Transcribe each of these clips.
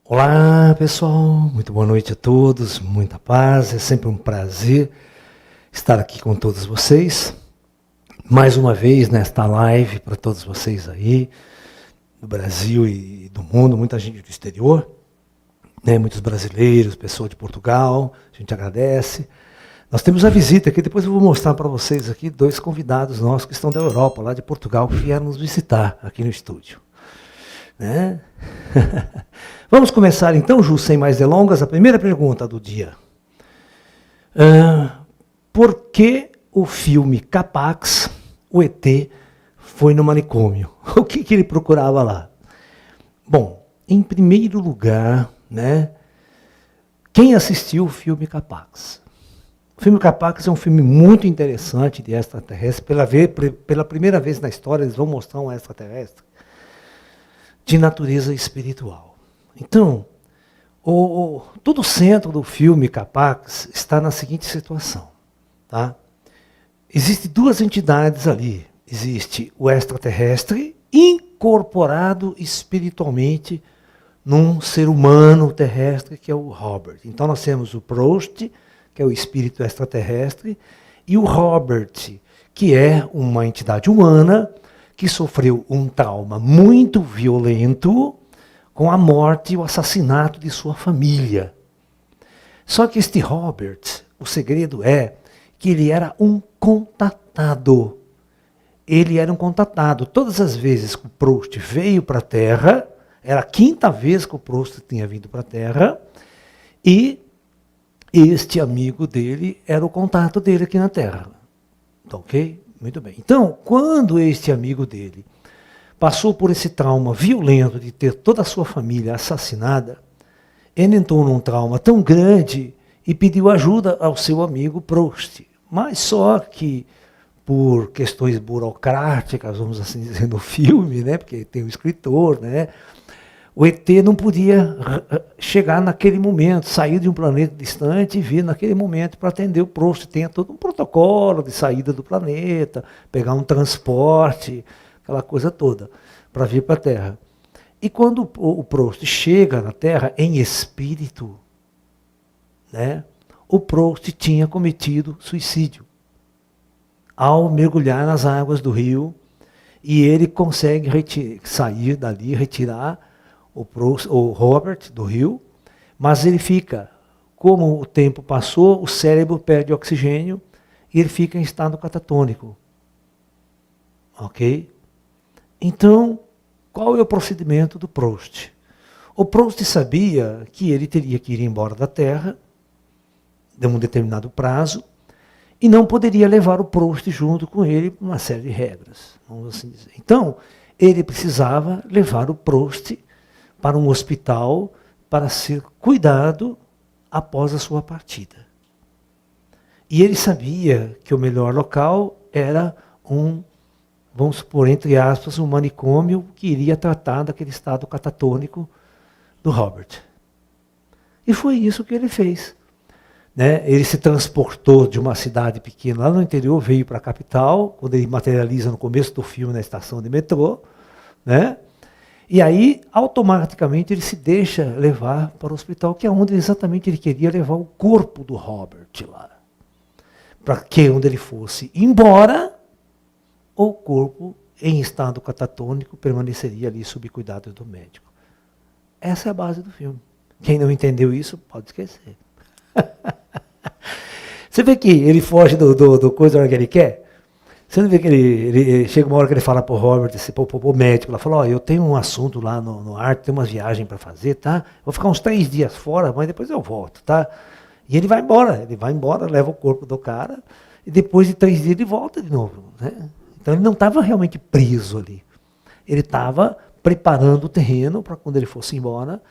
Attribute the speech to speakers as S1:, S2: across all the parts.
S1: Olá pessoal, muito boa noite a todos, muita paz, é sempre um prazer estar aqui com todos vocês, mais uma vez nesta live para todos vocês aí, do Brasil e do mundo, muita gente do exterior, né, muitos brasileiros, pessoal de Portugal, a gente agradece. Nós temos a visita aqui, depois eu vou mostrar para vocês aqui, 2 convidados nossos que estão da Europa, lá de Portugal, que vieram nos visitar aqui no estúdio. Né? Vamos começar então, Ju, sem mais delongas, a primeira pergunta do dia. Por que o filme Capax, o ET, foi no manicômio? O que ele procurava lá? Bom, em primeiro lugar, né, quem assistiu o filme Capax? O filme Capax é um filme muito interessante de extraterrestre. Pela primeira vez na história, eles vão mostrar um extraterrestre de natureza espiritual. Então, todo o centro do filme Capax está na seguinte situação. Tá? Existem 2 entidades ali. Existe o extraterrestre incorporado espiritualmente num ser humano terrestre, que é o Robert. Então nós temos o Proust, que é o espírito extraterrestre, e o Robert, que é uma entidade humana que sofreu um trauma muito violento com a morte e o assassinato de sua família. Só que este Robert, o segredo é que ele era um contatado. Ele era um contatado. Todas as vezes que o Proust veio para a Terra, era a 5ª vez que o Proust tinha vindo para a Terra, e este amigo dele era o contato dele aqui na Terra. Tá ok? Muito bem. Então, quando este amigo dele passou por esse trauma violento de ter toda a sua família assassinada, ele entrou num trauma tão grande e pediu ajuda ao seu amigo Proust. Mas só que, por questões burocráticas, vamos assim dizer, no filme, né, porque tem o escritor, né, o ET não podia chegar naquele momento, sair de um planeta distante e vir naquele momento para atender o Proust. Tem todo um protocolo de saída do planeta, pegar um transporte, aquela coisa toda, para vir para a Terra. E quando o Proust chega na Terra em espírito, né, o Proust tinha cometido suicídio ao mergulhar nas águas do rio, e ele consegue sair dali, retirar o Robert do rio, mas ele fica, como o tempo passou, o cérebro perde oxigênio e ele fica em estado catatônico. Ok? Então, qual é o procedimento do Proust? O Proust sabia que ele teria que ir embora da Terra, de um determinado prazo, e não poderia levar o Proust junto com ele por uma série de regras, vamos assim dizer. Então, ele precisava levar o Proust para um hospital para ser cuidado após a sua partida. E ele sabia que o melhor local era vamos supor, entre aspas, um manicômio que iria tratar daquele estado catatônico do Robert. E foi isso que ele fez. Né? Ele se transportou de uma cidade pequena lá no interior, veio para a capital, quando ele materializa no começo do filme na estação de metrô, né? E aí, automaticamente, ele se deixa levar para o hospital, que é onde exatamente ele queria levar o corpo do Robert lá. Para que, onde ele fosse embora, o corpo, em estado catatônico, permaneceria ali sob cuidado do médico. Essa é a base do filme. Quem não entendeu isso, pode esquecer. Você vê que ele foge do coisa na hora que ele quer? Você não vê que ele chega uma hora que ele fala para o Robert, para o médico, ela fala, eu tenho um assunto lá no Arte, tem umas viagens para fazer, tá? Vou ficar uns 3 dias fora, mas depois eu volto, tá? E ele vai embora, leva o corpo do cara, e depois de 3 dias ele volta de novo. Né? Então ele não estava realmente preso ali. Ele estava preparando o terreno para quando ele fosse embora,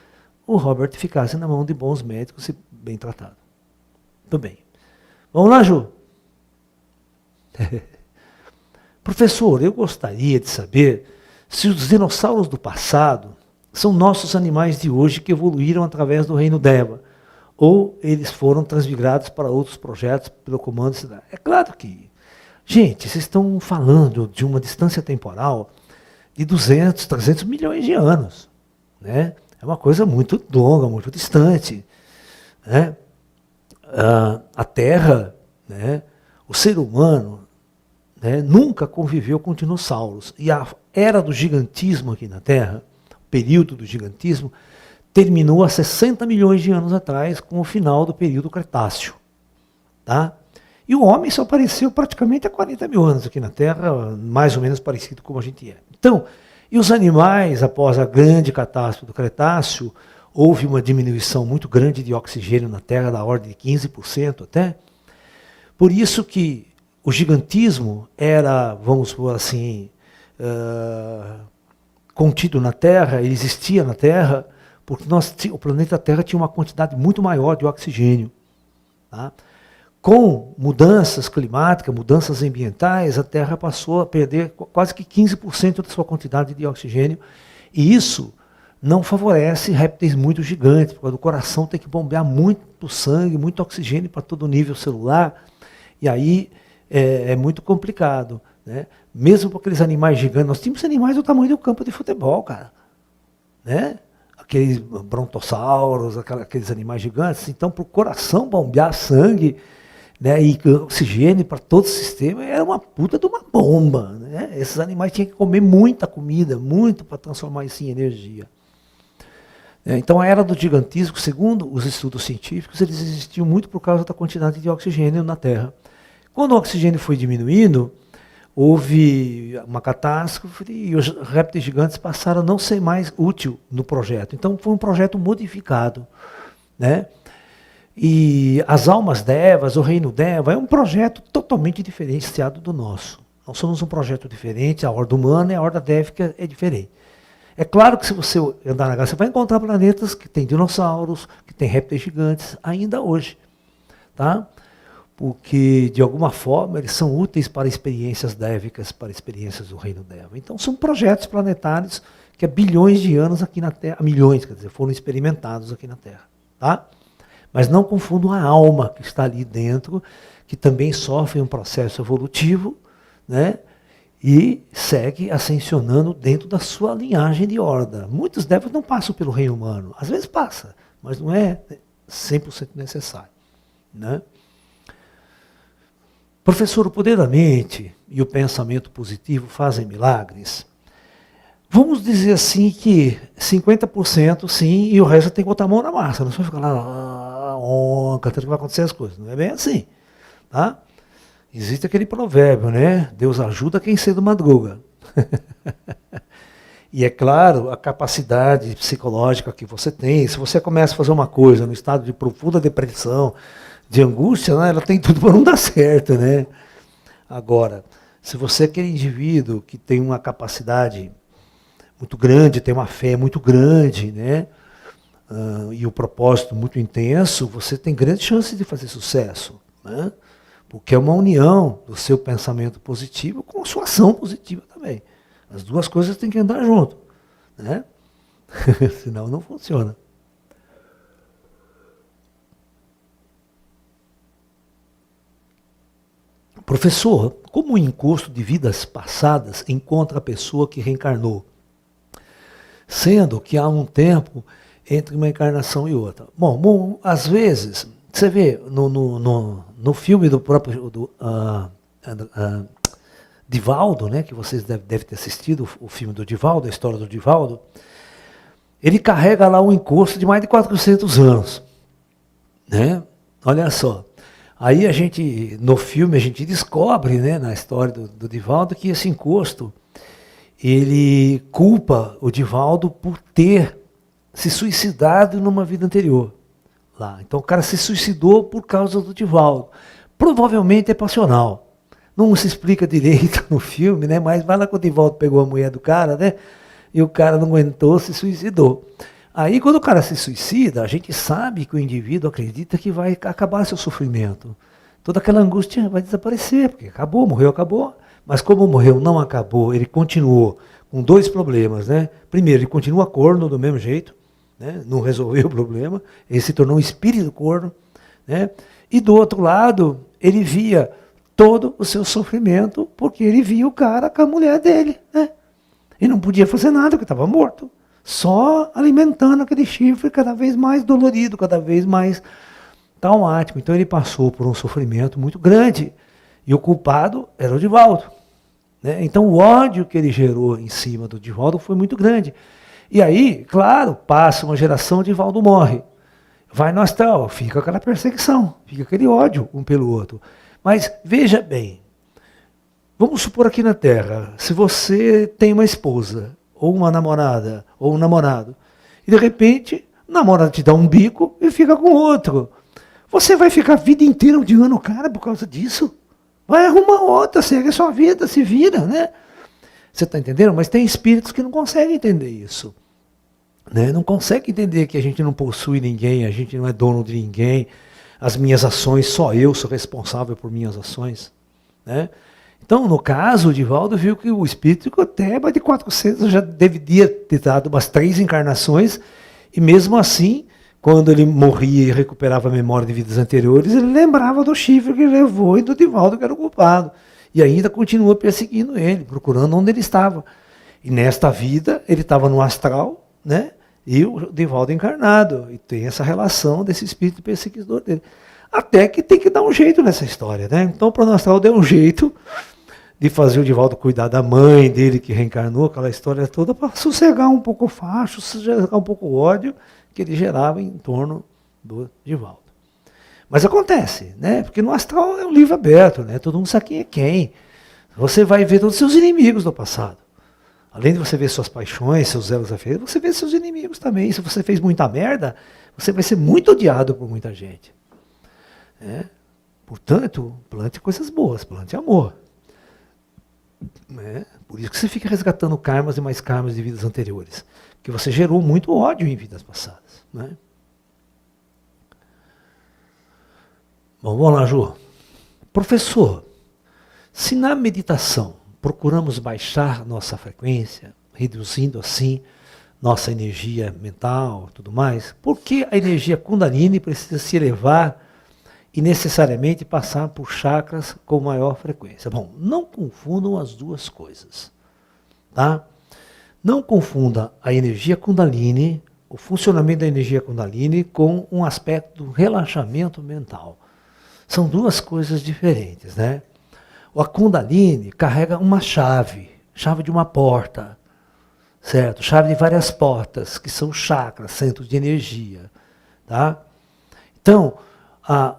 S1: o Robert ficasse na mão de bons médicos e bem tratado. Tudo bem. Vamos lá, Ju? Professor, eu gostaria de saber se os dinossauros do passado são nossos animais de hoje que evoluíram através do reino Deva, ou eles foram transmigrados para outros projetos pelo comando cidade. É claro que Gente, vocês estão falando de uma distância temporal de 200, 300 milhões de anos. Né? É uma coisa muito longa, muito distante. Né? A Terra, né? O ser humano, né? Nunca conviveu com dinossauros. E a era do gigantismo aqui na Terra, o período do gigantismo, terminou há 60 milhões de anos atrás, com o final do período Cretáceo. Tá? E o homem só apareceu praticamente há 40 mil anos aqui na Terra, mais ou menos parecido como a gente é. Então, e os animais, após a grande catástrofe do Cretáceo, houve uma diminuição muito grande de oxigênio na Terra, da ordem de 15% até. Por isso que o gigantismo era, vamos por assim, contido na Terra, ele existia na Terra, porque o planeta Terra tinha uma quantidade muito maior de oxigênio. Tá? Com mudanças climáticas, mudanças ambientais, a Terra passou a perder quase que 15% da sua quantidade de oxigênio, e isso não favorece répteis muito gigantes, porque o coração tem que bombear muito sangue, muito oxigênio para todo o nível celular, e aí é muito complicado. Né? Mesmo para aqueles animais gigantes, nós tínhamos animais do tamanho do campo de futebol, cara. Né? Aqueles brontossauros, aqueles animais gigantes, então para o coração bombear sangue, né, e oxigênio para todo o sistema, era uma puta de uma bomba. Né? Esses animais tinham que comer muita comida, muito para transformar isso em energia. Então a era do gigantismo, segundo os estudos científicos, eles existiam muito por causa da quantidade de oxigênio na Terra. Quando o oxigênio foi diminuindo, houve uma catástrofe e os répteis gigantes passaram a não ser mais útil no projeto. Então foi um projeto modificado. Né? E as almas devas, o reino deva, é um projeto totalmente diferenciado do nosso. Nós somos um projeto diferente, a horda humana e a horda dévica é diferente. É claro que se você andar na Galáxia, você vai encontrar planetas que têm dinossauros, que têm répteis gigantes, ainda hoje. Tá? Porque, de alguma forma, eles são úteis para experiências dévicas, para experiências do reino deva. Então, são projetos planetários que há bilhões de anos aqui na Terra, milhões, quer dizer, foram experimentados aqui na Terra. Tá? Mas não confundam a alma que está ali dentro, que também sofre um processo evolutivo, né? E segue ascensionando dentro da sua linhagem de horda. Muitos devas não passam pelo reino humano. Às vezes passa, mas não é 100% necessário. Né? Professor, o poder da mente e o pensamento positivo fazem milagres? Vamos dizer assim que 50% sim, e o resto tem que botar a mão na massa. Não só ficar lá, cantando que vai acontecer as coisas. Não é bem assim. Tá? Existe aquele provérbio, né? Deus ajuda quem cedo madruga. E é claro, a capacidade psicológica que você tem, se você começa a fazer uma coisa no estado de profunda depressão, de angústia, né, ela tem tudo para não dar certo, né? Agora, se você é aquele indivíduo que tem uma capacidade muito grande, tem uma fé muito grande, né? E o propósito muito intenso, você tem grande chance de fazer sucesso, né? Porque é uma união do seu pensamento positivo com a sua ação positiva também. As duas coisas têm que andar junto, né? Senão não funciona. Professor, como o encosto de vidas passadas encontra a pessoa que reencarnou? Sendo que há um tempo entre uma encarnação e outra. Bom, às vezes, você vê no filme do próprio Divaldo, né, que vocês devem ter assistido, o filme do Divaldo, a história do Divaldo, ele carrega lá um encosto de mais de 400 anos. Né? Olha só. Aí no filme, a gente descobre, né, na história do Divaldo, que esse encosto, ele culpa o Divaldo por ter se suicidado numa vida anterior. Lá. Então o cara se suicidou por causa do Divaldo. Provavelmente é passional. Não se explica direito no filme, né? Mas vai lá que o Divaldo pegou a mulher do cara, né? E o cara não aguentou, se suicidou. Aí quando o cara se suicida, a gente sabe que o indivíduo acredita que vai acabar seu sofrimento. Toda aquela angústia vai desaparecer, porque acabou, morreu, acabou. Mas como morreu, não acabou, ele continuou com dois problemas, né? Primeiro, ele continua corno do mesmo jeito, né? Não resolveu o problema, ele se tornou um espírito corno, né? E do outro lado, ele via todo o seu sofrimento, porque ele via o cara com a mulher dele, né? E não podia fazer nada, porque estava morto. Só alimentando aquele chifre cada vez mais dolorido, cada vez mais traumático. Então ele passou por um sofrimento muito grande. E o culpado era o Divaldo, né? Então o ódio que ele gerou em cima do Divaldo foi muito grande. E aí, claro, passa uma geração, o Divaldo morre. Vai no astral, fica aquela perseguição, fica aquele ódio um pelo outro. Mas veja bem, vamos supor aqui na Terra, se você tem uma esposa, ou uma namorada, ou um namorado, e de repente, o namorado te dá um bico e fica com outro. Você vai ficar a vida inteira odiando o cara por causa disso? Vai arrumar outra, segue a sua vida, se vira, né? Você está entendendo? Mas tem espíritos que não conseguem entender isso. Né? Não conseguem entender que a gente não possui ninguém, a gente não é dono de ninguém, as minhas ações, só eu sou responsável por minhas ações. Né? Então, no caso, o Divaldo viu que o espírito até mais de 400 já deveria ter dado umas 3 encarnações, e mesmo assim, quando ele morria e recuperava a memória de vidas anteriores, ele lembrava do chifre que ele levou e do Divaldo que era o culpado. E ainda continua perseguindo ele, procurando onde ele estava. E nesta vida, ele estava no astral, né? E o Divaldo encarnado. E tem essa relação desse espírito perseguidor dele. Até que tem que dar um jeito nessa história, né? Então o plano astral deu um jeito de fazer o Divaldo cuidar da mãe dele que reencarnou, aquela história toda, para sossegar um pouco o facho, sossegar um pouco o ódio que ele gerava em torno do Divaldo. Mas acontece, né? Porque no astral é um livro aberto, né? Todo mundo sabe quem é quem. Você vai ver todos os seus inimigos do passado. Além de você ver suas paixões, seus elos afetivos, você vê seus inimigos também. Se você fez muita merda, você vai ser muito odiado por muita gente. Portanto, plante coisas boas, plante amor. Por isso que você fica resgatando karmas e mais karmas de vidas anteriores. Porque você gerou muito ódio em vidas passadas. Né? Bom, vamos lá, Ju. Professor, se na meditação procuramos baixar nossa frequência, reduzindo assim nossa energia mental, tudo mais, por que a energia Kundalini precisa se elevar e necessariamente passar por chakras com maior frequência? Bom, não confundam as duas coisas, tá? Não confunda a energia Kundalini, o funcionamento da energia Kundalini, com um aspecto do relaxamento mental. São duas coisas diferentes, né? A Kundalini carrega uma chave de uma porta, certo? Chave de várias portas, que são chakras, centros de energia, tá? Então,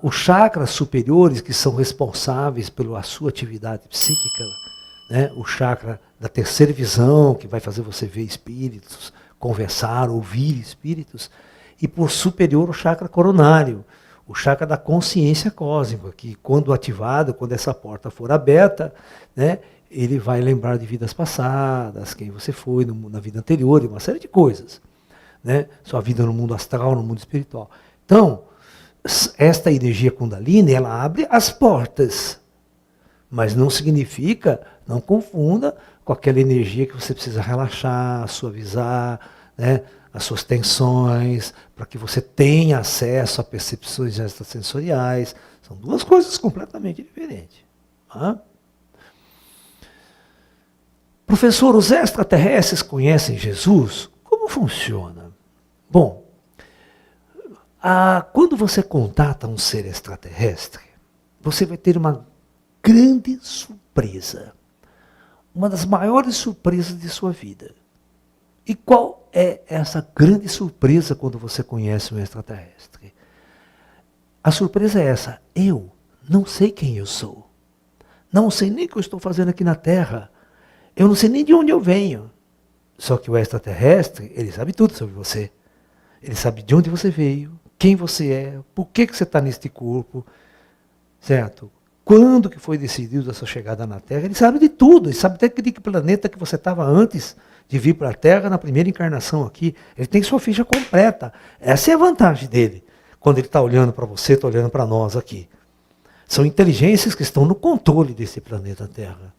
S1: os chakras superiores, que são responsáveis pela sua atividade psíquica, né? O chakra da terceira visão, que vai fazer você ver espíritos, conversar, ouvir espíritos, e por superior o chakra coronário, o chakra da consciência cósmica, que quando ativado, quando essa porta for aberta, né, ele vai lembrar de vidas passadas, quem você foi na vida anterior, e uma série de coisas. Né? Sua vida no mundo astral, no mundo espiritual. Então, esta energia Kundalini, ela abre as portas, mas não significa, não confunda com aquela energia que você precisa relaxar, suavizar, né? As suas tensões, para que você tenha acesso a percepções extrasensoriais. São duas coisas completamente diferentes. Tá? Professor, os extraterrestres conhecem Jesus? Como funciona? Bom, quando você contata um ser extraterrestre, você vai ter uma grande surpresa. Uma das maiores surpresas de sua vida. E qual é essa grande surpresa quando você conhece um extraterrestre? A surpresa é essa: eu não sei quem eu sou. Não sei nem o que eu estou fazendo aqui na Terra. Eu não sei nem de onde eu venho. Só que o extraterrestre, ele sabe tudo sobre você. Ele sabe de onde você veio, quem você é, por que você está neste corpo, certo? Quando que foi decidido a sua chegada na Terra? Ele sabe de tudo. Ele sabe até de que planeta que você estava antes de vir para a Terra na primeira encarnação aqui. Ele tem sua ficha completa. Essa é a vantagem dele. Quando ele está olhando para você, está olhando para nós aqui. São inteligências que estão no controle desse planeta Terra.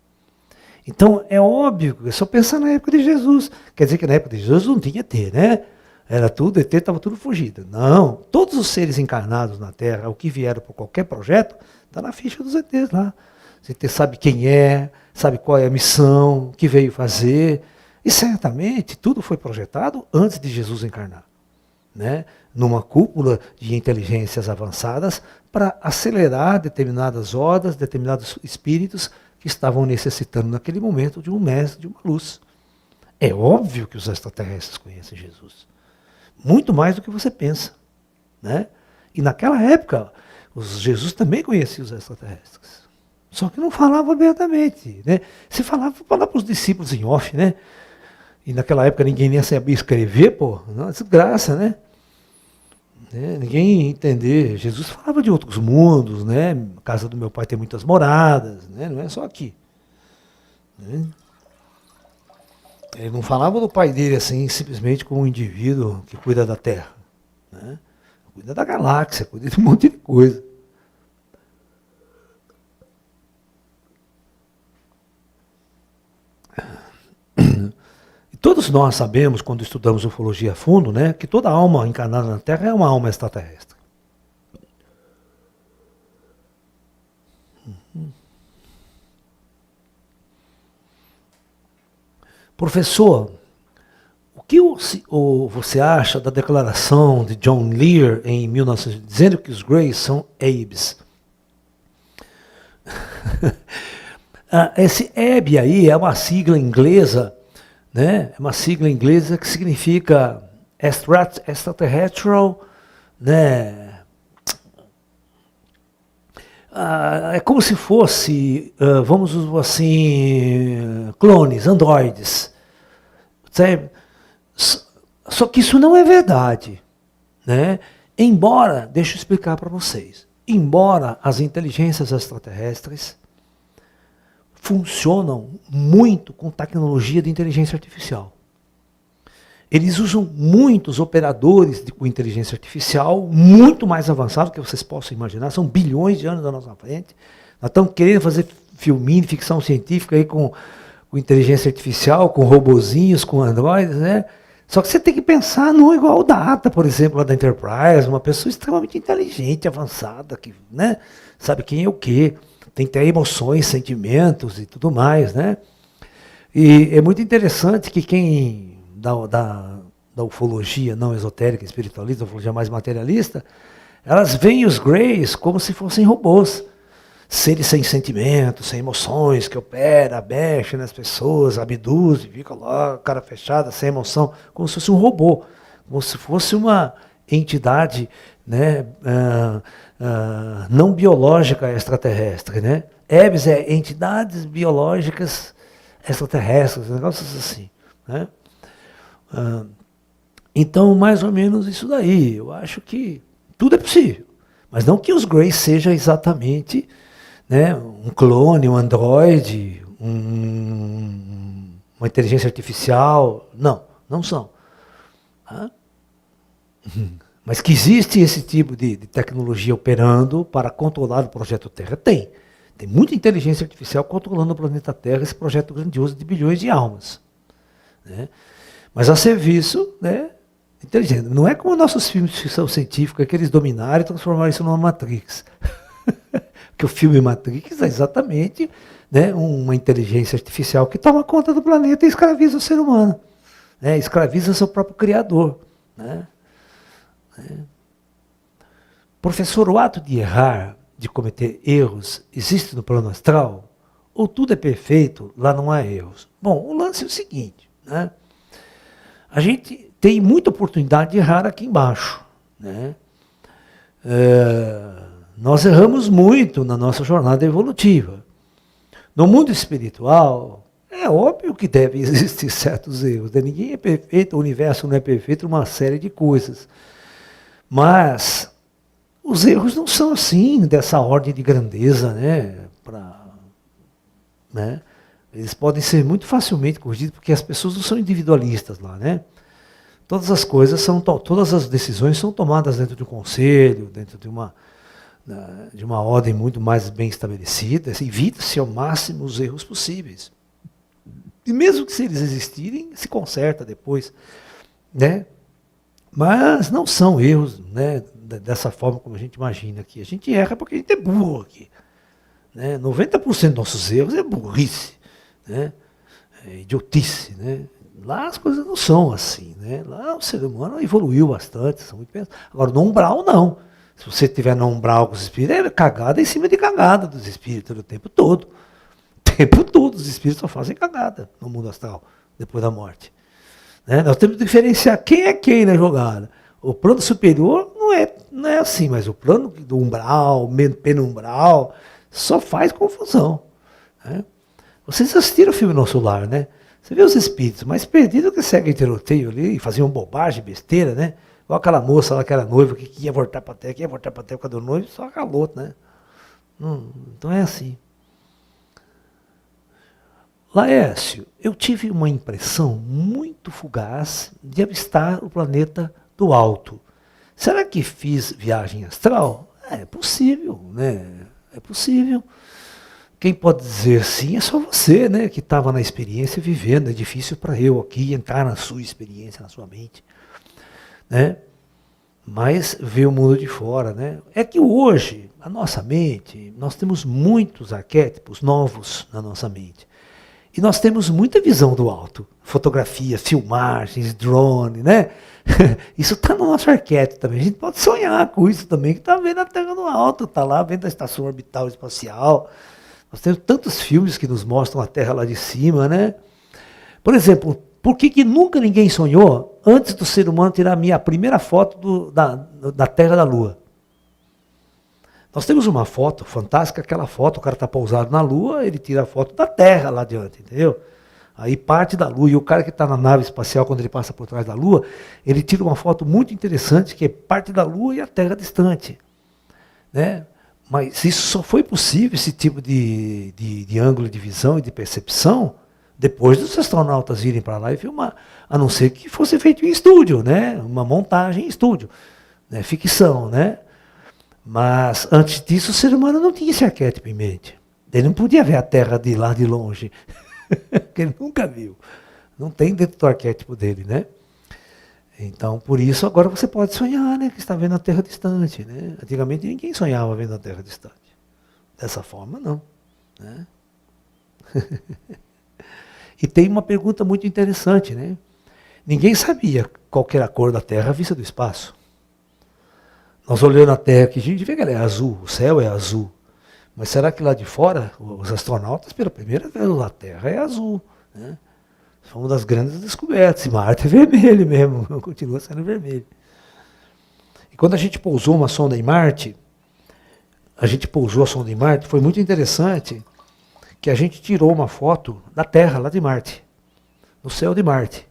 S1: Então é óbvio, é só pensar na época de Jesus. Quer dizer que na época de Jesus não tinha ET, né? Era tudo, ET estava tudo fugido. Não, todos os seres encarnados na Terra, o que vieram por qualquer projeto, está na ficha dos ETs lá. Você sabe quem é, sabe qual é a missão, o que veio fazer. E certamente tudo foi projetado antes de Jesus encarnar, né? Numa cúpula de inteligências avançadas para acelerar determinadas hordas, determinados espíritos que estavam necessitando naquele momento de um mestre, de uma luz. É óbvio que os extraterrestres conhecem Jesus. Muito mais do que você pensa, né? E naquela época, Jesus também conhecia os extraterrestres. Só que não falava abertamente, né? Se falava para os discípulos em off, né? E naquela época ninguém nem sabia escrever, pô. Não, desgraça, né? Ninguém ia entender. Jesus falava de outros mundos, né? A casa do meu pai tem muitas moradas, né? Não é só aqui. Né? Ele não falava do pai dele assim, simplesmente como um indivíduo que cuida da Terra. Né? Cuida da galáxia, cuida de um monte de coisa. E todos nós sabemos, quando estudamos ufologia a fundo, né, que toda alma encarnada na Terra é uma alma extraterrestre. Professor, o que você acha da declaração de John Lear em 1900, dizendo que os Greys são Abes? Esse Abe aí é uma sigla inglesa, né? É uma sigla inglesa que significa extraterrestrial, né? É como se fosse, vamos dizer assim, clones, androides. Sabe? Só que isso não é verdade, né? Embora, deixa eu explicar para vocês, embora as inteligências extraterrestres funcionam muito com tecnologia de inteligência artificial. Eles usam muitos operadores com inteligência artificial, muito mais avançados que vocês possam imaginar, são bilhões de anos à nossa frente. Nós estamos querendo fazer filminho, ficção científica aí com inteligência artificial, com robozinhos, com androides, né? Só que você tem que pensar no igual o Data, por exemplo, lá da Enterprise, uma pessoa extremamente inteligente, avançada, que, né, sabe quem é o quê, tem que ter emoções, sentimentos e tudo mais, né? E é muito interessante que quem da ufologia não esotérica, espiritualista, ufologia mais materialista, elas veem os Greys como se fossem robôs. Seres sem sentimentos, sem emoções, que opera, mexe nas pessoas, abduz, fica lá, cara fechada, sem emoção, como se fosse um robô, como se fosse uma entidade, né, não biológica extraterrestre. Né? Ebs é entidades biológicas extraterrestres, negócios assim. Né? Então, mais ou menos isso daí. Eu acho que tudo é possível. Mas não que os Greys sejam exatamente, né, um clone, um androide, uma inteligência artificial. Não, não são. Mas que existe esse tipo de tecnologia operando para controlar o projeto Terra? Tem. Tem muita inteligência artificial controlando o planeta Terra, esse projeto grandioso de bilhões de almas. Né? Mas a serviço, né, inteligente. Não é como nossos filmes de ficção científica que eles dominaram e transformaram isso numa Matrix. Porque o filme Matrix é exatamente, né, uma inteligência artificial que toma conta do planeta e escraviza o ser humano. Né, escraviza seu próprio criador. Né? Professor, o ato de errar, de cometer erros, existe no plano astral? Ou tudo é perfeito, lá não há erros? Bom, o lance é o seguinte, né? A gente tem muita oportunidade de errar aqui embaixo. Né? Nós erramos muito na nossa jornada evolutiva. No mundo espiritual, é óbvio que deve existir certos erros. Né? Ninguém é perfeito, o universo não é perfeito, uma série de coisas. Mas os erros não são assim, dessa ordem de grandeza, né? Né? Eles podem ser muito facilmente corrigidos, porque as pessoas não são individualistas lá, né? Todas as coisas todas as decisões são tomadas dentro de um conselho, dentro de uma ordem muito mais bem estabelecida. Evita-se ao máximo os erros possíveis. E mesmo que se eles existirem, se conserta depois, né? Mas não são erros, né, dessa forma como a gente imagina aqui. A gente erra porque a gente é burro aqui. Né? 90% dos nossos erros é burrice, né? É idiotice. Né? Lá as coisas não são assim. Né? Lá o ser humano evoluiu bastante, são muito bem. Agora, no umbral, não. Se você estiver no umbral com os espíritos, é cagada em cima de cagada dos espíritos o tempo todo. O tempo todo os espíritos só fazem cagada no mundo astral, depois da morte. Né? Nós temos que diferenciar quem é quem na jogada. O plano superior não é assim, mas o plano do umbral, penumbral, só faz confusão. Né? Vocês assistiram o filme Nosso Lar, né? Você vê os espíritos mais perdidos que seguem tiroteio ali, faziam bobagem, besteira, né? Igual aquela moça lá que era noiva, que ia voltar para a terra, que ia voltar para a terra por causa do noivo, só calou, né? Então é assim. Laércio, eu tive uma impressão muito fugaz de avistar o planeta do alto. Será que fiz viagem astral? É possível, né? É possível. Quem pode dizer sim é só você, né? Que estava na experiência vivendo. É difícil para eu aqui entrar na sua experiência, na sua mente. Né? Mas ver o mundo de fora. Né? É que hoje, a nossa mente, nós temos muitos arquétipos novos na nossa mente. E nós temos muita visão do alto. Fotografia, filmagens, drone, né? Isso está no nosso arquétipo também. A gente pode sonhar com isso também, que está vendo a Terra no alto, está lá vendo a estação orbital espacial. Nós temos tantos filmes que nos mostram a Terra lá de cima, né? Por exemplo, por que nunca ninguém sonhou, antes do ser humano tirar a minha primeira foto da Terra da Lua? Nós temos uma foto fantástica, aquela foto, o cara está pousado na Lua, ele tira a foto da Terra lá adiante, entendeu? Aí parte da Lua, e o cara que está na nave espacial, quando ele passa por trás da Lua, ele tira uma foto muito interessante, que é parte da Lua e a Terra distante. Né? Mas isso só foi possível, esse tipo de ângulo de visão e de percepção, depois dos astronautas irem para lá e filmar. A não ser que fosse feito em estúdio, né? Uma montagem em estúdio, né? Ficção, né? Mas antes disso o ser humano não tinha esse arquétipo em mente. Ele não podia ver a Terra de lá de longe, que ele nunca viu. Não tem dentro do arquétipo dele, né? Então, por isso, agora você pode sonhar, né? Que está vendo a Terra distante, né? Antigamente ninguém sonhava vendo a Terra distante. Dessa forma, não. Né? E tem uma pergunta muito interessante, né? Ninguém sabia qual era a cor da Terra à vista do espaço. Nós olhando a Terra aqui, a gente vê que ela é azul, o céu é azul. Mas será que lá de fora, os astronautas, pela primeira vez, a Terra é azul, né? Foi uma das grandes descobertas. Marte é vermelho mesmo, continua sendo vermelho. E quando a gente pousou uma sonda em Marte, foi muito interessante que a gente tirou uma foto da Terra, lá de Marte, no céu de Marte.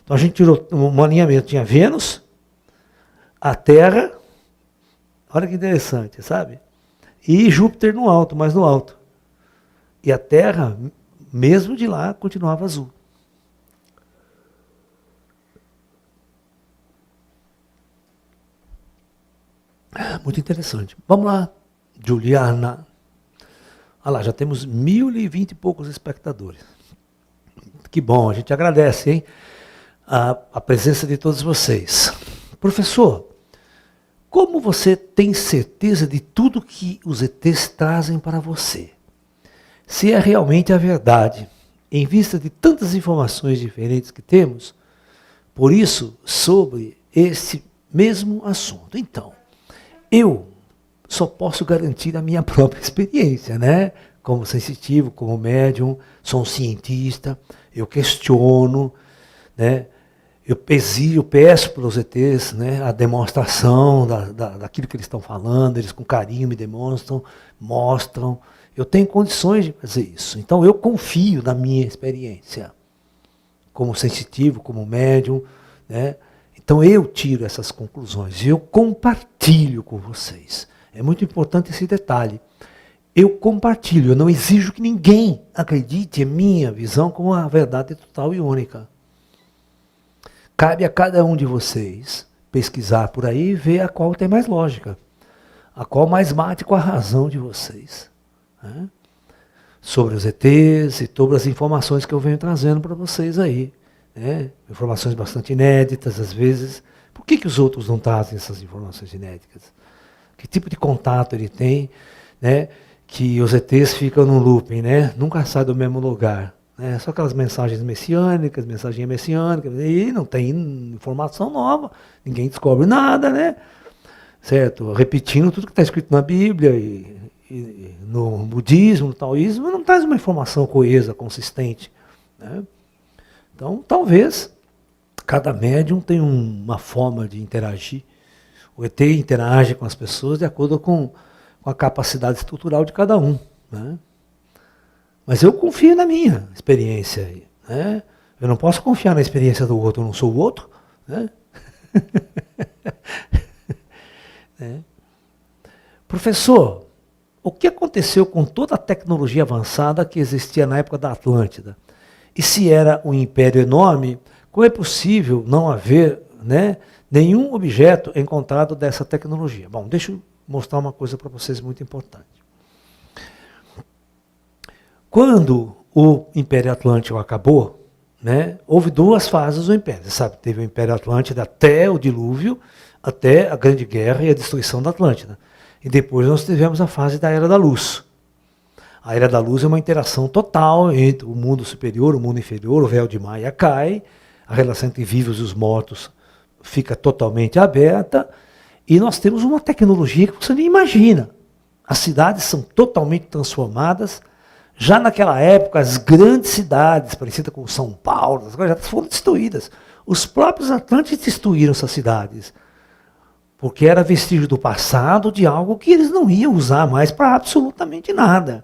S1: Então a gente tirou um alinhamento, tinha Vênus, a Terra, olha que interessante, sabe? E Júpiter no alto, mais no alto. E a Terra, mesmo de lá, continuava azul. Muito interessante. Vamos lá, Juliana. Olha lá, já temos 1.020 e poucos espectadores. Que bom, a gente agradece, hein? A presença de todos vocês. Professor, como você tem certeza de tudo que os ETs trazem para você? Se é realmente a verdade, em vista de tantas informações diferentes que temos, por isso, sobre esse mesmo assunto. Então, eu só posso garantir a minha própria experiência, né? Como sensitivo, como médium, sou um cientista, eu questiono, né? Eu peço para os ETs, né, a demonstração daquilo que eles estão falando, eles com carinho me demonstram, mostram. Eu tenho condições de fazer isso. Então eu confio na minha experiência, como sensitivo, como médium, né? Então eu tiro essas conclusões e eu compartilho com vocês. É muito importante esse detalhe. Eu compartilho, eu não exijo que ninguém acredite em minha visão como a verdade total e única. Cabe a cada um de vocês pesquisar por aí e ver a qual tem mais lógica, a qual mais bate com a razão de vocês. Né? Sobre os ETs e todas as informações que eu venho trazendo para vocês aí. Né? Informações bastante inéditas, às vezes. Por que os outros não trazem essas informações inéditas? Que tipo de contato ele tem? Né? que os ETs ficam no looping, né? Nunca saem do mesmo lugar. Né? Só aquelas mensagens messiânicas, mensaginha messiânica, e não tem informação nova, ninguém descobre nada, né? Certo? Repetindo tudo que está escrito na Bíblia e no budismo, no taoísmo, não traz uma informação coesa, consistente. Né? Então, talvez, cada médium tem uma forma de interagir. O ET interage com as pessoas de acordo com a capacidade estrutural de cada um. Né? Mas eu confio na minha experiência. Aí, né? Eu não posso confiar na experiência do outro, eu não sou o outro. Né? Né? Professor, o que aconteceu com toda a tecnologia avançada que existia na época da Atlântida? E se era um império enorme, como é possível não haver, né, nenhum objeto encontrado dessa tecnologia? Bom, deixa eu mostrar uma coisa para vocês muito importante. Quando o Império Atlântico acabou, né, houve duas fases do Império. Você sabe, teve o Império Atlântida até o dilúvio, até a Grande Guerra e a destruição da Atlântida. E depois nós tivemos a fase da Era da Luz. A Era da Luz é uma interação total entre o mundo superior, o mundo inferior, o véu de Maia cai, a relação entre vivos e os mortos fica totalmente aberta, e nós temos uma tecnologia que você nem imagina. As cidades são totalmente transformadas. Já naquela época, as grandes cidades, parecidas com São Paulo, as coisas já foram destruídas. Os próprios atlantes destruíram essas cidades, porque era vestígio do passado de algo que eles não iam usar mais para absolutamente nada.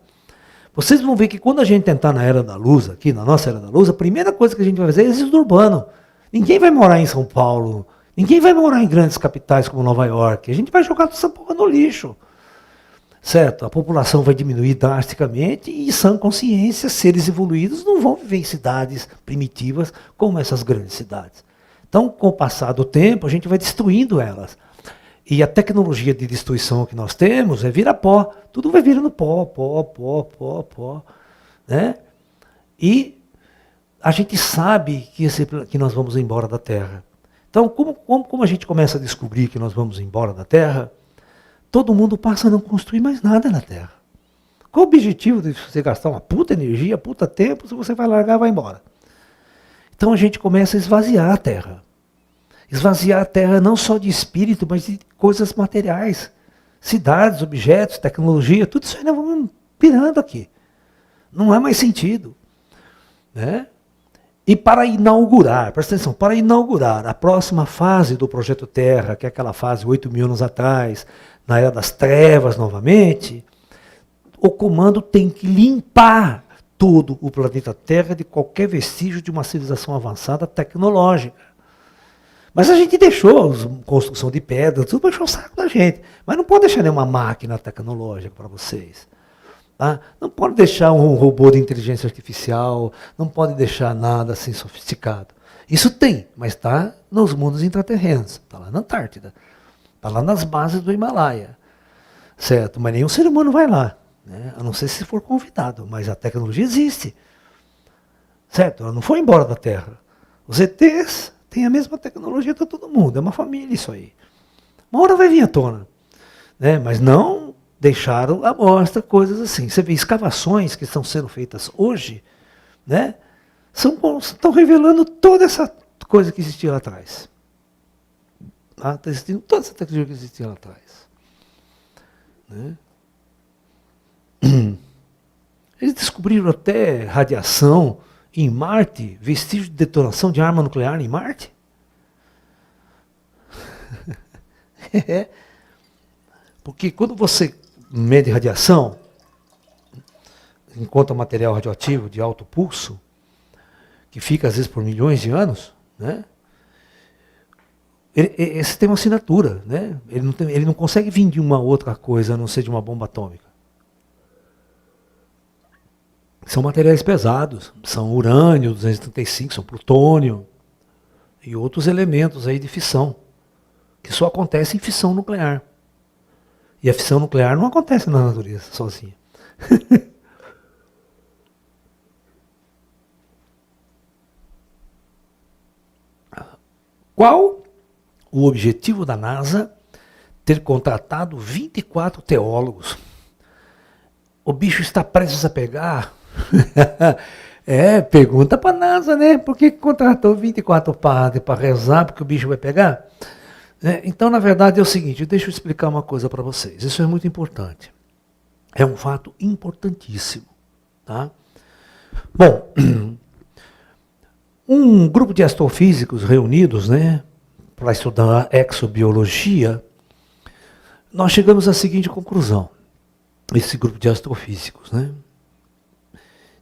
S1: Vocês vão ver que quando a gente entrar na Era da Luz, aqui na nossa Era da Luz, a primeira coisa que a gente vai fazer é êxodo urbano. Ninguém vai morar em São Paulo, ninguém vai morar em grandes capitais como Nova York. A gente vai jogar toda essa porra no lixo. Certo? A população vai diminuir drasticamente e, sã consciência, seres evoluídos não vão viver em cidades primitivas como essas grandes cidades. Então, com o passar do tempo, a gente vai destruindo elas. E a tecnologia de destruição que nós temos é vira pó. Tudo vai virando pó, pó, pó, pó, pó. Né? E a gente sabe que nós vamos embora da Terra. Então, como a gente começa a descobrir que nós vamos embora da Terra, todo mundo passa a não construir mais nada na Terra. Qual o objetivo de você gastar uma puta energia, puta tempo, se você vai largar, vai embora? Então a gente começa a esvaziar a Terra. Esvaziar a Terra não só de espírito, mas de coisas materiais. Cidades, objetos, tecnologia, tudo isso aí nós vamos pirando aqui. Não há mais sentido. Né? E para inaugurar, presta atenção, para inaugurar a próxima fase do Projeto Terra, que é aquela fase 8.000 anos atrás, na Era das Trevas novamente, o comando tem que limpar todo o planeta Terra de qualquer vestígio de uma civilização avançada tecnológica. Mas a gente deixou a construção de pedras, tudo baixou o saco da gente. Mas não pode deixar nenhuma máquina tecnológica para vocês. Tá? Não pode deixar um robô de inteligência artificial, não pode deixar nada assim sofisticado. Isso tem, mas está nos mundos intraterrenos, está lá na Antártida, está lá nas bases do Himalaia. Certo? Mas nenhum ser humano vai lá, né? A não ser se for convidado, mas a tecnologia existe. Certo? Ela não foi embora da Terra. Os ETs têm a mesma tecnologia que todo mundo, é uma família isso aí. Uma hora vai vir à tona, né? Mas não deixaram à mostra coisas assim. Você vê escavações que estão sendo feitas hoje, né? Estão revelando toda essa coisa que existia lá atrás. Está existindo toda essa tecnologia que existia lá atrás. Né? Eles descobriram até radiação em Marte, vestígio de detonação de arma nuclear em Marte. É. Porque quando você mede radiação, encontra material radioativo de alto pulso, que fica às vezes por milhões de anos, né? Esse tem uma assinatura, né? Ele não consegue vir de uma outra coisa a não ser de uma bomba atômica. São materiais pesados, são urânio 235, são plutônio e outros elementos aí de fissão, que só acontece em fissão nuclear. E a fissão nuclear não acontece na natureza sozinha. Qual o objetivo da NASA ter contratado 24 teólogos? o bicho está prestes a pegar. Pergunta para a NASA, né? Por que contratou 24 padres para rezar porque o bicho vai pegar? Então, na verdade, é o seguinte, deixa eu explicar uma coisa para vocês. Isso é muito importante. É um fato importantíssimo. Tá? Bom, um grupo de astrofísicos reunidos, né, para estudar exobiologia, nós chegamos à seguinte conclusão, esse grupo de astrofísicos, né,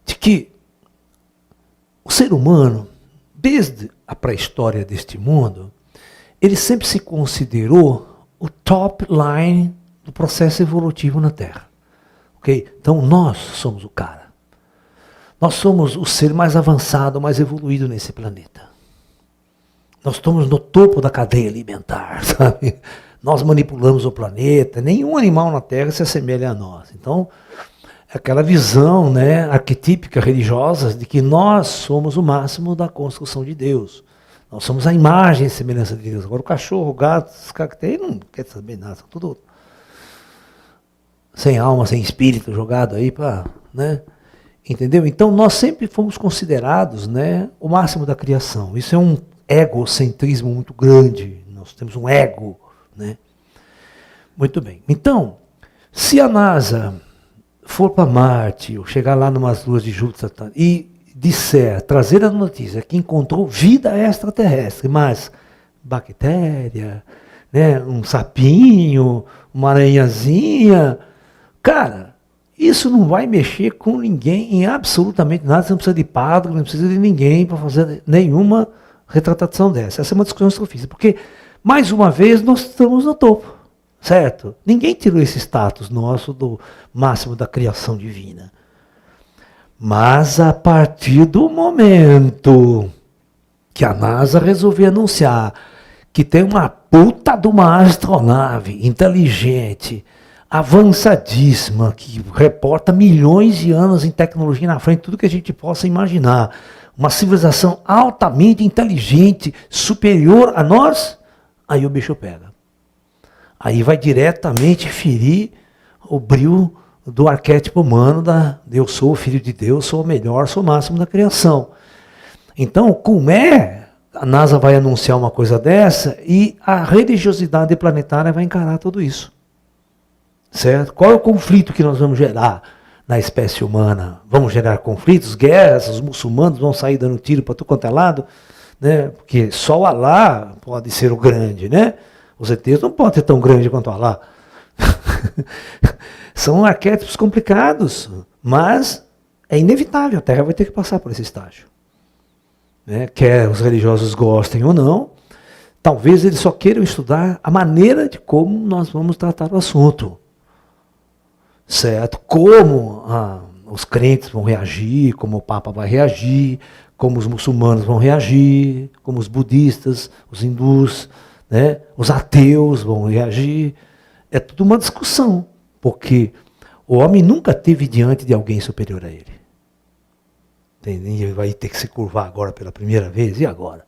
S1: de que o ser humano, desde a pré-história deste mundo, ele sempre se considerou o top line do processo evolutivo na Terra. Okay? Então nós somos o cara. Nós somos o ser mais avançado, mais evoluído nesse planeta. Nós estamos no topo da cadeia alimentar, sabe? Nós manipulamos o planeta, nenhum animal na Terra se assemelha a nós. Então, é aquela visão, né, arquetípica religiosa de que nós somos o máximo da construção de Deus. Nós somos a imagem e semelhança de Deus. Agora o cachorro, o gato, os cactéis não quer saber nada, são tudo sem alma, sem espírito jogado aí para, né? Entendeu? Então nós sempre fomos considerados, né, o máximo da criação. Isso é um egocentrismo muito grande. Nós temos um ego, né? Muito bem. Então, se a NASA for para Marte, ou chegar lá numas luas de Júpiter e disser, trazer a notícia que encontrou vida extraterrestre, mas bactéria, né, um sapinho, uma aranhazinha, cara, isso não vai mexer com ninguém em absolutamente nada. Você não precisa de padre, não precisa de ninguém para fazer nenhuma retratação dessa. Essa é uma discussão astrofísica, porque, mais uma vez, nós estamos no topo, certo? Ninguém tirou esse status nosso do máximo da criação divina. Mas a partir do momento que a NASA resolveu anunciar que tem uma puta de uma astronave inteligente, avançadíssima, que reporta milhões de anos em tecnologia na frente, tudo que a gente possa imaginar, uma civilização altamente inteligente, superior a nós, aí o bicho pega. Aí vai diretamente ferir o brilho do arquétipo humano eu sou o filho de Deus, sou o melhor, sou o máximo da criação. Então, como a NASA vai anunciar uma coisa dessa e a religiosidade planetária vai encarar tudo isso? Certo? Qual é o conflito que nós vamos gerar na espécie humana? Vamos gerar conflitos, guerras, os muçulmanos vão sair dando tiro para tudo quanto é lado, né? Porque só o Alá pode ser o grande, né? Os ETs não podem ser tão grande quanto o Alá. São arquétipos complicados, mas é inevitável, a Terra vai ter que passar por esse estágio. Né? Quer os religiosos gostem ou não, talvez eles só queiram estudar a maneira de como nós vamos tratar o assunto. Certo? Como os crentes vão reagir, como o Papa vai reagir, como os muçulmanos vão reagir, como os budistas, os hindus, né? Os ateus vão reagir. É tudo uma discussão, porque o homem nunca esteve diante de alguém superior a ele. Ele vai ter que se curvar agora pela primeira vez, e agora?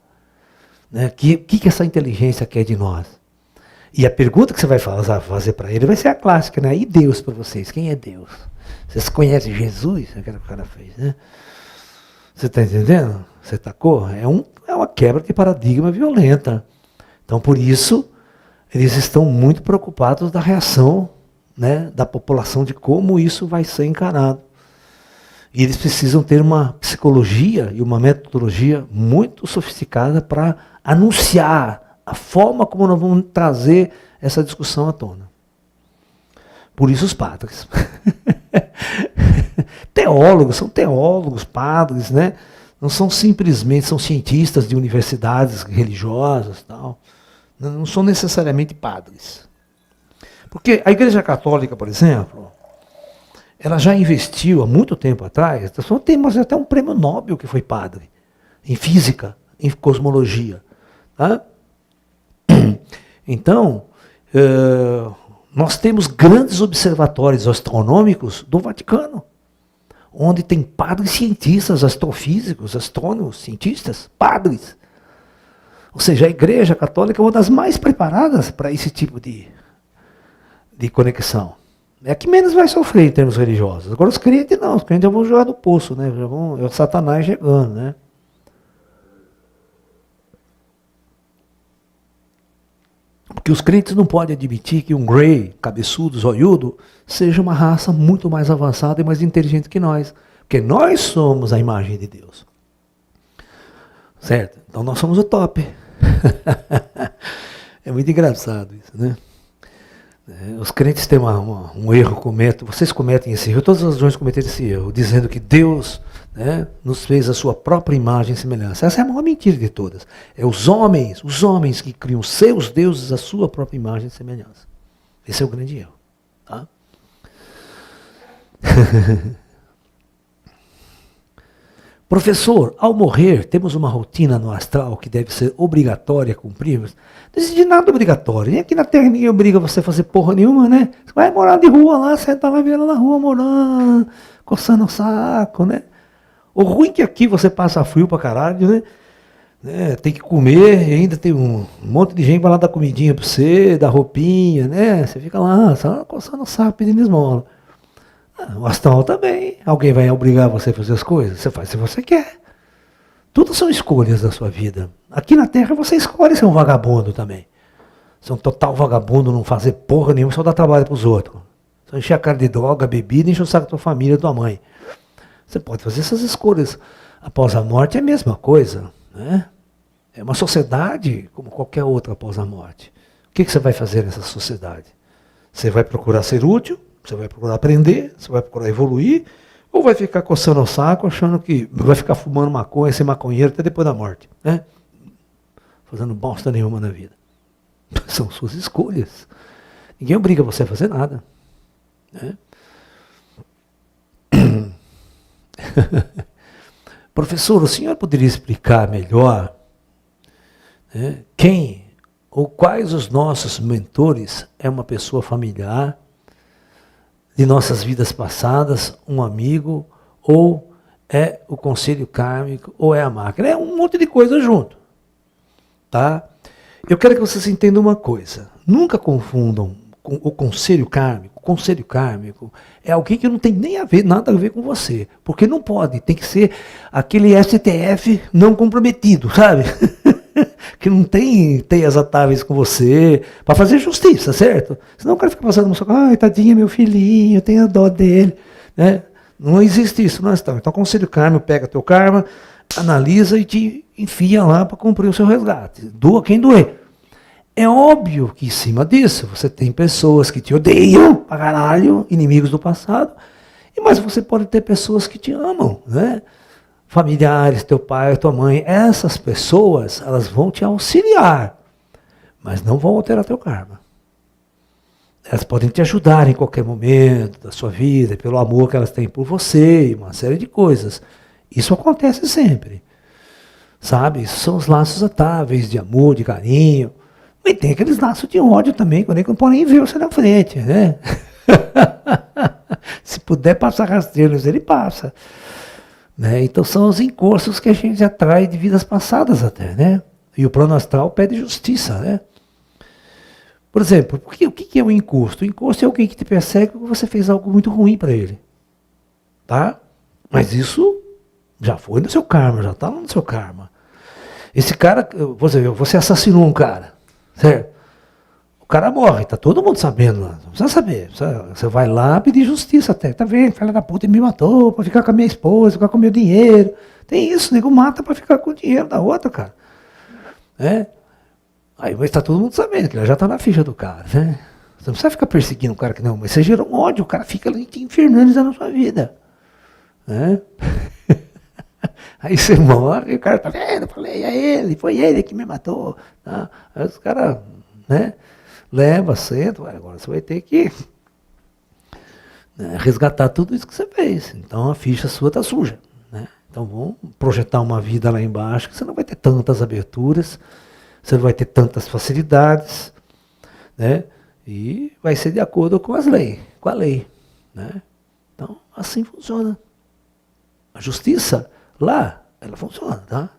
S1: Né? Que essa inteligência quer de nós? E a pergunta que você vai fazer para ele vai ser a clássica, né? E Deus para vocês? Quem é Deus? Vocês conhecem Jesus? Aquela que o cara fez, né? Você está entendendo? Você tacou? É uma quebra de paradigma violenta. Então, por isso, eles estão muito preocupados da reação, né, da população, de como isso vai ser encarado. E eles precisam ter uma psicologia e uma metodologia muito sofisticada para anunciar a forma como nós vamos trazer essa discussão à tona. Por isso os padres. São teólogos, padres, né? Não são simplesmente, são cientistas de universidades religiosas, tal. Não são necessariamente padres. Porque a Igreja Católica, por exemplo, ela já investiu há muito tempo atrás, temos até um prêmio Nobel que foi padre, em física, em cosmologia. Tá? Então, nós temos grandes observatórios astronômicos do Vaticano, onde tem padres cientistas, astrofísicos, astrônomos, cientistas, padres. Ou seja, a Igreja Católica é uma das mais preparadas para esse tipo de conexão. É a que menos vai sofrer em termos religiosos. Agora os crentes não, os crentes já vão jogar no poço, né? Já vão, é o Satanás chegando, né? Porque os crentes não podem admitir que um Grey, cabeçudo, zoiudo, seja uma raça muito mais avançada e mais inteligente que nós. Porque nós somos a imagem de Deus. Certo? Então nós somos o top. É muito engraçado isso, né? Os crentes têm um erro, vocês cometem esse erro, todas as religiões cometeram esse erro, dizendo que Deus, né, nos fez a sua própria imagem e semelhança. Essa é a maior mentira de todas. É os homens que criam seus deuses a sua própria imagem e semelhança. Esse é o grande erro. Tá? Professor, ao morrer, temos uma rotina no astral que deve ser obrigatória cumprirmos? Não existe nada obrigatório. Nem aqui na Terra ninguém obriga você a fazer porra nenhuma, né? Você vai morar de rua lá, senta lá, vira na rua morando, coçando o saco, né? O ruim é que aqui você passa frio pra caralho, né? Tem que comer, e ainda tem um monte de gente que vai lá dar comidinha pra você, dar roupinha, né? Você fica lá, só coçando o saco, pedindo esmola. O astral também. Alguém vai obrigar você a fazer as coisas? Você faz se você quer. Tudo são escolhas da sua vida. Aqui na Terra você escolhe ser um vagabundo também. Ser um total vagabundo, não fazer porra nenhuma, só dar trabalho para os outros. Só encher a cara de droga, bebida, encher o saco da tua família, da tua mãe. Você pode fazer essas escolhas. Após a morte é a mesma coisa, né? É uma sociedade como qualquer outra após a morte. O que você vai fazer nessa sociedade? Você vai procurar ser útil? Você vai procurar aprender, você vai procurar evoluir, ou vai ficar coçando o saco, achando que vai ficar fumando maconha, ser maconheiro até depois da morte, né? Fazendo bosta nenhuma na vida. São suas escolhas. Ninguém obriga você a fazer nada, né? Professor, o senhor poderia explicar melhor, né, quem ou quais os nossos mentores é uma pessoa familiar de nossas vidas passadas, um amigo, ou é o conselho kármico, ou é a máquina. É um monte de coisa junto. Tá? Eu quero que vocês entendam uma coisa. Nunca confundam com o conselho kármico. O conselho kármico é alguém que não tem nem nada a ver com você. Porque não pode, tem que ser aquele STF não comprometido, sabe? Que não tem teias atáveis com você, para fazer justiça, certo? Senão o cara fica passando no seu ai, tadinha, meu filhinho, eu tenho a dó dele. Né? Não existe isso, não está. Então o conselho kármico pega teu karma, analisa e te enfia lá para cumprir o seu resgate. Doa quem doer. É óbvio que em cima disso você tem pessoas que te odeiam pra caralho, inimigos do passado, mas você pode ter pessoas que te amam, né? Familiares, teu pai, tua mãe, essas pessoas, elas vão te auxiliar, mas não vão alterar teu karma. Elas podem te ajudar em qualquer momento da sua vida, pelo amor que elas têm por você, e uma série de coisas. Isso acontece sempre. Sabe? Isso são os laços atáveis de amor, de carinho. E tem aqueles laços de ódio também, que não podem ver você na frente, né? Se puder passar rastreiros, ele passa. Né? Então são os encostos que a gente atrai de vidas passadas até, né? E o plano astral pede justiça, né? Por exemplo, o que é o encosto? O encosto é alguém que te persegue porque você fez algo muito ruim para ele. Tá? Mas isso já foi no seu karma, já está no seu karma. Esse cara, você assassinou um cara, certo? O cara morre, tá todo mundo sabendo lá. Não precisa saber. Você vai lá pedir justiça até. Tá vendo? Filha da puta me matou pra ficar com a minha esposa, ficar com o meu dinheiro. Tem isso, o nego mata pra ficar com o dinheiro da outra, cara. É? Aí mas tá todo mundo sabendo que já tá na ficha do cara, né? Você não precisa ficar perseguindo o cara que não, mas você gerou um ódio, o cara fica ali te infernalizando a sua vida. Né? Aí você morre e o cara tá vendo, falei, é ele, foi ele que me matou. Tá? Aí os caras, né? Leva, senta, agora você vai ter que, né, resgatar tudo isso que você fez. Então a ficha sua está suja. Né? Então vamos projetar uma vida lá embaixo que você não vai ter tantas aberturas, você não vai ter tantas facilidades, né? E vai ser de acordo com as leis, com a lei. Né? Então assim funciona. A justiça lá, ela funciona, tá?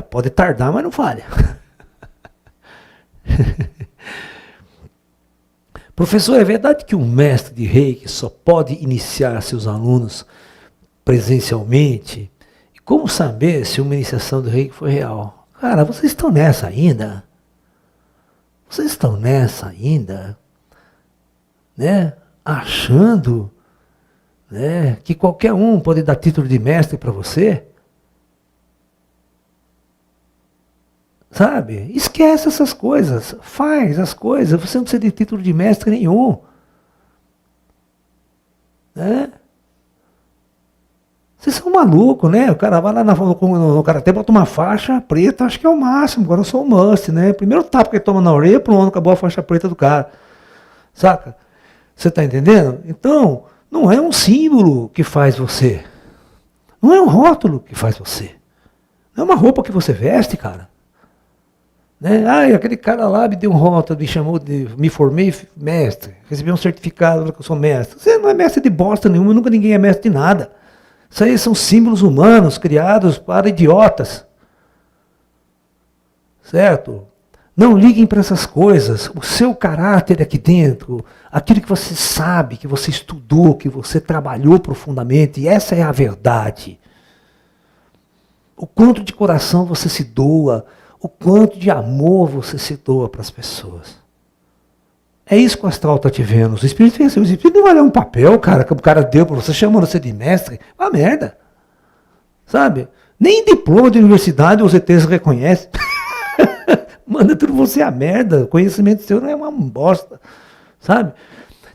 S1: Pode tardar, mas não falha. Professor, é verdade que um mestre de Reiki só pode iniciar seus alunos presencialmente? E como saber se uma iniciação de Reiki foi real? Cara, vocês estão nessa ainda? Vocês estão nessa ainda? Né? Achando, né, que qualquer um pode dar título de mestre para você? Sabe? Esquece essas coisas. Faz as coisas. Você não precisa de título de mestre nenhum. Né? Vocês são malucos, né? O cara vai lá no karatê, bota uma faixa preta, acho que é o máximo. Agora eu sou o must, né? Primeiro tapa que ele toma na orelha, pronto, acabou a faixa preta do cara. Saca? Você está entendendo? Então, não é um símbolo que faz você. Não é um rótulo que faz você. Não é uma roupa que você veste, cara. Né? Ah, aquele cara lá me deu um rótulo, me chamou de... Me formei mestre, recebi um certificado que eu sou mestre. Você não é mestre de bosta nenhuma, nunca ninguém é mestre de nada. Isso aí são símbolos humanos criados para idiotas. Certo? Não liguem para essas coisas. O seu caráter aqui dentro, aquilo que você sabe, que você estudou, que você trabalhou profundamente, essa é a verdade. O quanto de coração você se doa, o quanto de amor você se doa para as pessoas. É isso que o astral está te vendo. Os espíritos não vai ler um papel, cara, que o cara deu para você, chamando você de mestre. Uma merda. Sabe? Nem diploma de universidade os ETs reconhecem. Manda tudo você a merda. O conhecimento seu não é uma bosta. Sabe?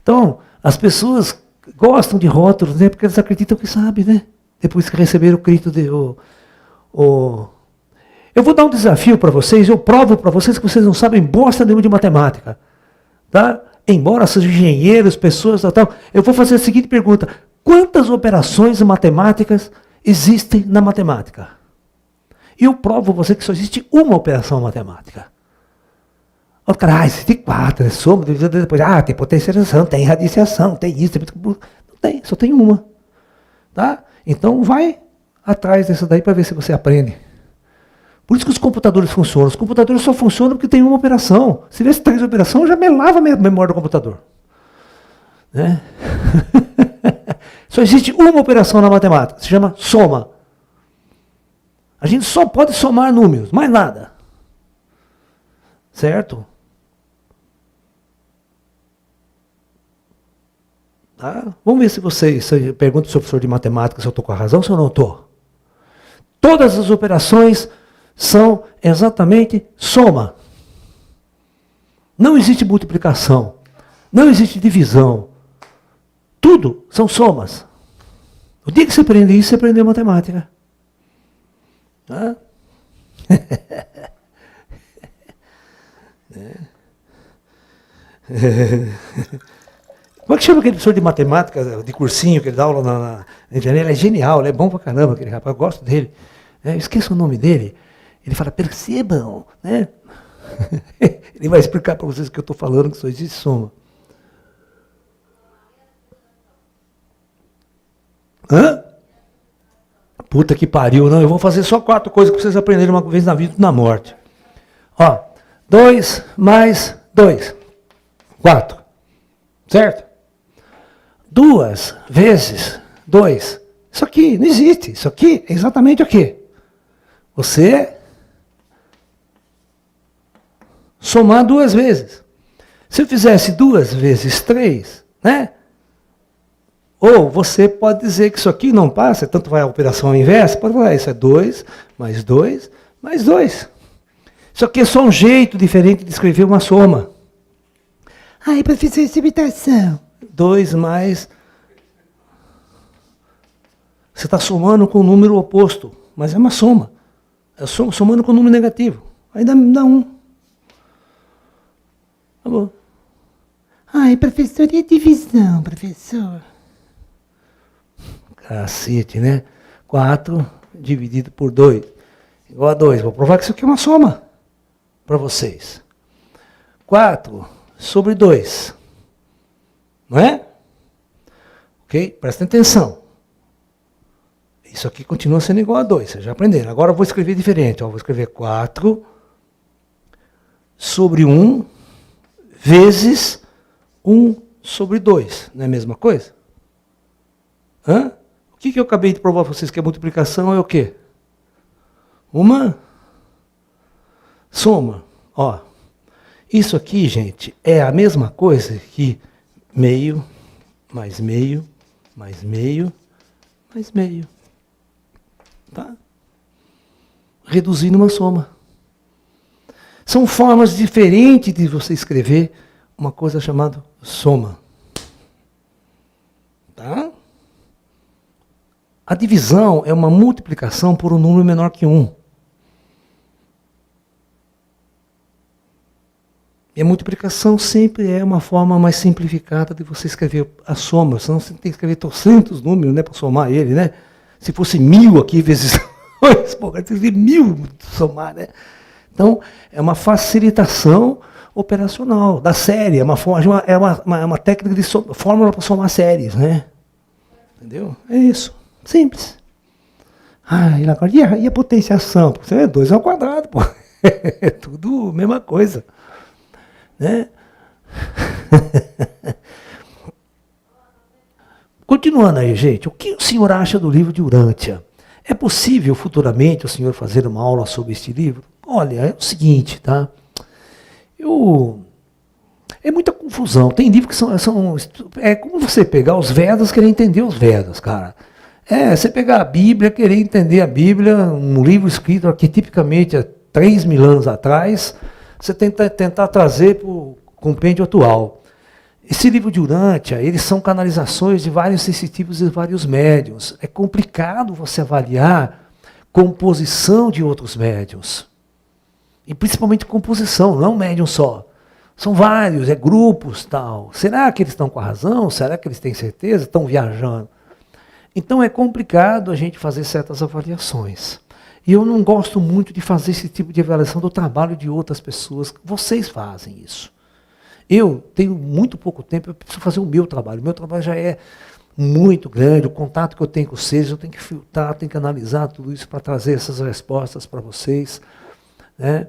S1: Então, as pessoas gostam de rótulos, né? Porque eles acreditam que sabem, né? Depois que receberam o grito de... Eu vou dar um desafio para vocês, eu provo para vocês que vocês não sabem bosta nenhuma de matemática. Tá? Embora sejam engenheiros, pessoas, tal, eu vou fazer a seguinte pergunta. Quantas operações matemáticas existem na matemática? E eu provo para você que só existe uma operação matemática. O cara, existe 4, é soma, depois, tem potencialização, tem radiciação, tem isso, não tem, só tem uma. Tá? Então vai atrás dessa daí para ver se você aprende. Por isso que os computadores funcionam. Os computadores só funcionam porque tem uma operação. Se tivesse 3 operações, eu já melava a memória do computador. Né? Só existe uma operação na matemática, se chama soma. A gente só pode somar números, mais nada. Certo? Tá? Vamos ver se vocês... Pergunta ao professor de matemática se eu estou com a razão ou se eu não estou. Todas as operações são exatamente soma. Não existe multiplicação. Não existe divisão. Tudo são somas. O dia que você aprende isso, você aprendeu matemática. Tá? Como é que chama aquele professor de matemática, de cursinho, que ele dá aula na internet? Ele é genial, ele é bom pra caramba, aquele rapaz, eu gosto dele. Eu esqueço o nome dele. Ele fala, percebam, né? Ele vai explicar para vocês o que eu estou falando, que só existe soma. Hã? Puta que pariu, não, eu vou fazer só 4 coisas para vocês aprenderem uma vez na vida e na morte. Ó, 2 mais 2. 4. Certo? 2 vezes 2. Isso aqui não existe. Isso aqui é exatamente o quê? Você somar 2 vezes. Se eu fizesse 2 vezes 3, né? Ou você pode dizer que isso aqui não passa, tanto vai a operação inversa, pode falar, isso é 2 mais 2 mais 2. Isso aqui é só um jeito diferente de escrever uma soma. Ai, professor, subtração. 2 mais... Você está somando com o número oposto, mas é uma soma. É somando com o número negativo. Aí dá 1. Tá bom. Ai, professor, e a divisão, professor? Cacete, né? 4 dividido por 2 igual a 2. Vou provar que isso aqui é uma soma para vocês. 4 sobre 2. Não é? Ok? Prestem atenção. Isso aqui continua sendo igual a 2. Vocês já aprenderam. Agora eu vou escrever diferente. Ó, vou escrever 4 sobre 1 vezes 1/2. Não é a mesma coisa? Hã? O que eu acabei de provar para vocês que a multiplicação é o quê? Uma soma. Ó, isso aqui, gente, é a mesma coisa que meio, mais meio, mais meio, mais meio. Tá? Reduzindo uma soma. São formas diferentes de você escrever uma coisa chamada soma. Tá? A divisão é uma multiplicação por um número menor que 1. E a multiplicação sempre é uma forma mais simplificada de você escrever a soma. Senão você tem que escrever 300 números, né, para somar ele, né? Se fosse 1000 aqui vezes 2, pô, tem que escrever 1000 somar, né? Então, é uma facilitação operacional da série, é uma técnica de fórmula para somar séries, né? Entendeu? É isso. Simples. E a potenciação? Porque é 2 ao quadrado, pô. É tudo a mesma coisa. Né? Continuando aí, gente, o que o senhor acha do livro de Urântia? É possível futuramente o senhor fazer uma aula sobre este livro? Olha, é o seguinte, tá? É muita confusão. Tem livros que é como você pegar os Vedas e querer entender os Vedas, cara. Você pegar a Bíblia, querer entender a Bíblia, um livro escrito arquetipicamente há 3.000 anos atrás, você tentar trazer para o compêndio atual. Esse livro de Urântia, eles são canalizações de vários sensitivos e vários médiuns. É complicado você avaliar composição de outros médiuns. E principalmente composição, não é um médium só. São vários, grupos, tal. Será que eles estão com a razão? Será que eles têm certeza? Estão viajando? Então é complicado a gente fazer certas avaliações. E eu não gosto muito de fazer esse tipo de avaliação do trabalho de outras pessoas. Vocês fazem isso. Eu tenho muito pouco tempo, eu preciso fazer o meu trabalho. O meu trabalho já é muito grande, o contato que eu tenho com vocês, eu tenho que filtrar, tenho que analisar tudo isso para trazer essas respostas para vocês. Né?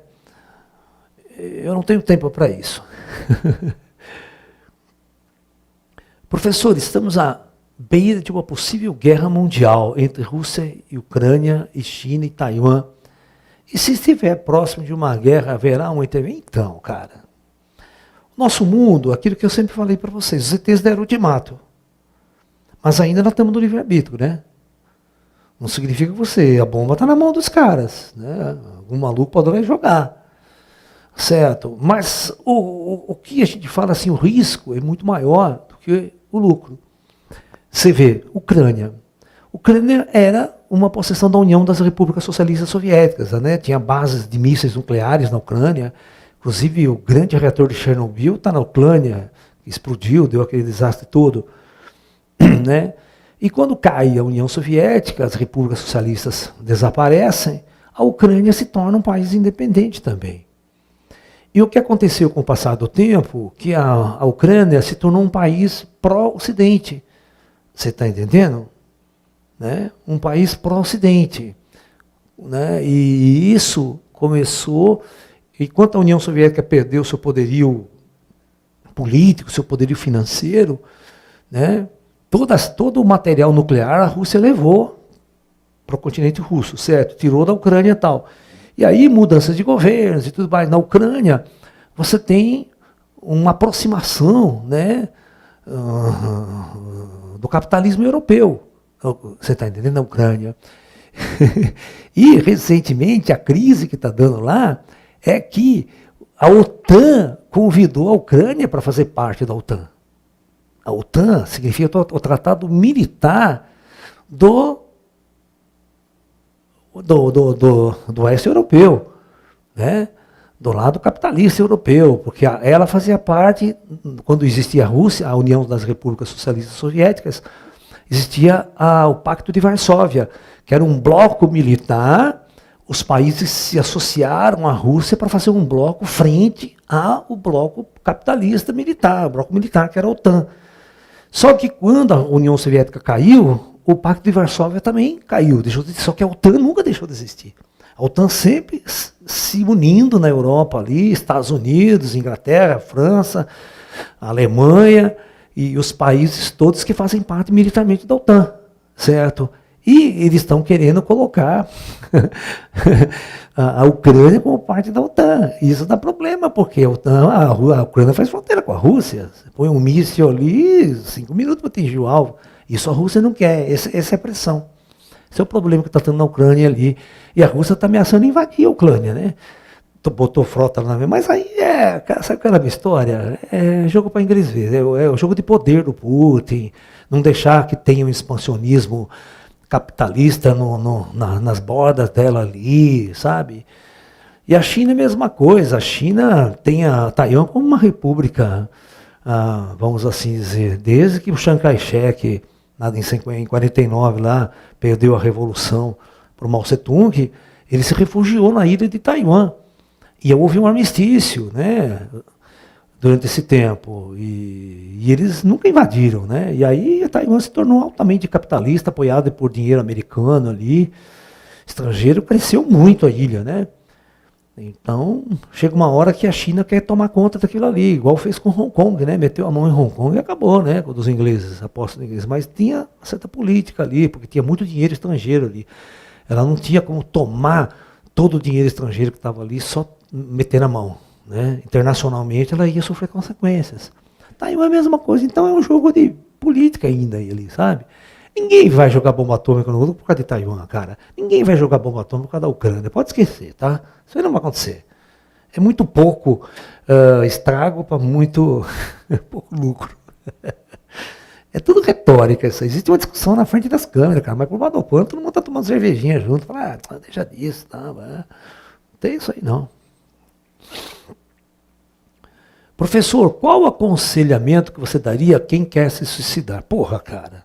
S1: Eu não tenho tempo para isso. Professor, estamos à beira de uma possível guerra mundial entre Rússia e Ucrânia, e China e Taiwan. E se estiver próximo de uma guerra, haverá uma intervenção? Então, cara, nosso mundo, aquilo que eu sempre falei para vocês, os ETs deram ultimato. Mas ainda nós estamos no livre-arbítrio, né? Não significa que a bomba está na mão dos caras, né? Algum maluco pode jogar. Certo? Mas o que a gente fala assim, o risco é muito maior do que o lucro. Você vê, Ucrânia. Ucrânia era uma possessão da União das Repúblicas Socialistas Soviéticas, né? Tinha bases de mísseis nucleares na Ucrânia. Inclusive, o grande reator de Chernobyl está na Ucrânia, explodiu, deu aquele desastre todo. Né? E quando cai a União Soviética, as repúblicas socialistas desaparecem, a Ucrânia se torna um país independente também. E o que aconteceu com o passar do tempo, que a Ucrânia se tornou um país pró-Ocidente. Você está entendendo? Né? Um país pró-Ocidente. Né? E isso começou, enquanto a União Soviética perdeu seu poderio político, seu poderio financeiro, né? Todo o material nuclear a Rússia levou para o continente russo, certo? Tirou da Ucrânia e tal. E aí, mudanças de governos e tudo mais. Na Ucrânia, você tem uma aproximação, né, do capitalismo europeu. Você está entendendo? Na Ucrânia. E, recentemente, a crise que está dando lá é que a OTAN convidou a Ucrânia para fazer parte da OTAN. A OTAN significa o tratado militar do oeste europeu, né? Do lado capitalista europeu, porque ela fazia parte, quando existia a Rússia, a União das Repúblicas Socialistas Soviéticas, existia o Pacto de Varsóvia, que era um bloco militar. Os países se associaram à Rússia para fazer um bloco frente ao bloco capitalista militar, o bloco militar que era a OTAN. Só que quando a União Soviética caiu, o Pacto de Varsóvia também caiu. Só que a OTAN nunca deixou de existir. A OTAN sempre se unindo na Europa ali, Estados Unidos, Inglaterra, França, A Alemanha e os países todos que fazem parte militarmente da OTAN, certo? E eles estão querendo colocar a Ucrânia como parte da OTAN. Isso dá problema, porque a Ucrânia faz fronteira com a Rússia. Você põe um míssil ali, 5 minutos para atingir o alvo. Isso a Rússia não quer, essa é a pressão. Esse é o problema que está tendo na Ucrânia ali. E a Rússia está ameaçando invadir a Ucrânia, né? Botou frota lá, mas aí sabe aquela história? É jogo para inglês ver, é o jogo de poder do Putin, não deixar que tenha um expansionismo capitalista nas bordas dela ali, sabe? E a China é a mesma coisa, a China tem a Taiwan como uma república, vamos assim dizer, desde que o Chiang Kai-shek, em 49 lá, perdeu a revolução para o Mao Tse-tung, ele se refugiou na ilha de Taiwan. E houve um armistício, né, durante esse tempo, e eles nunca invadiram, né, e aí a Taiwan se tornou altamente capitalista, apoiada por dinheiro americano ali, estrangeiro, cresceu muito a ilha, né, então chega uma hora que a China quer tomar conta daquilo ali, igual fez com Hong Kong, né, meteu a mão em Hong Kong e acabou, né, com os ingleses, a posse dos ingleses, mas tinha uma certa política ali, porque tinha muito dinheiro estrangeiro ali, ela não tinha como tomar todo o dinheiro estrangeiro que estava ali, só meter na mão, né? Internacionalmente ela ia sofrer consequências. Taiwan é a mesma coisa, então é um jogo de política ainda ali, sabe? Ninguém vai jogar bomba atômica no mundo por causa de Taiwan, cara. Ninguém vai jogar bomba atômica por causa da Ucrânia, pode esquecer, tá? Isso aí não vai acontecer. É muito pouco estrago para muito pouco lucro. É tudo retórica isso. Existe uma discussão na frente das câmeras, cara, mas por lado do pano todo mundo tá tomando cervejinha junto, fala, deixa disso, tá? Não tem isso aí não. Professor, qual o aconselhamento que você daria a quem quer se suicidar? Porra, cara.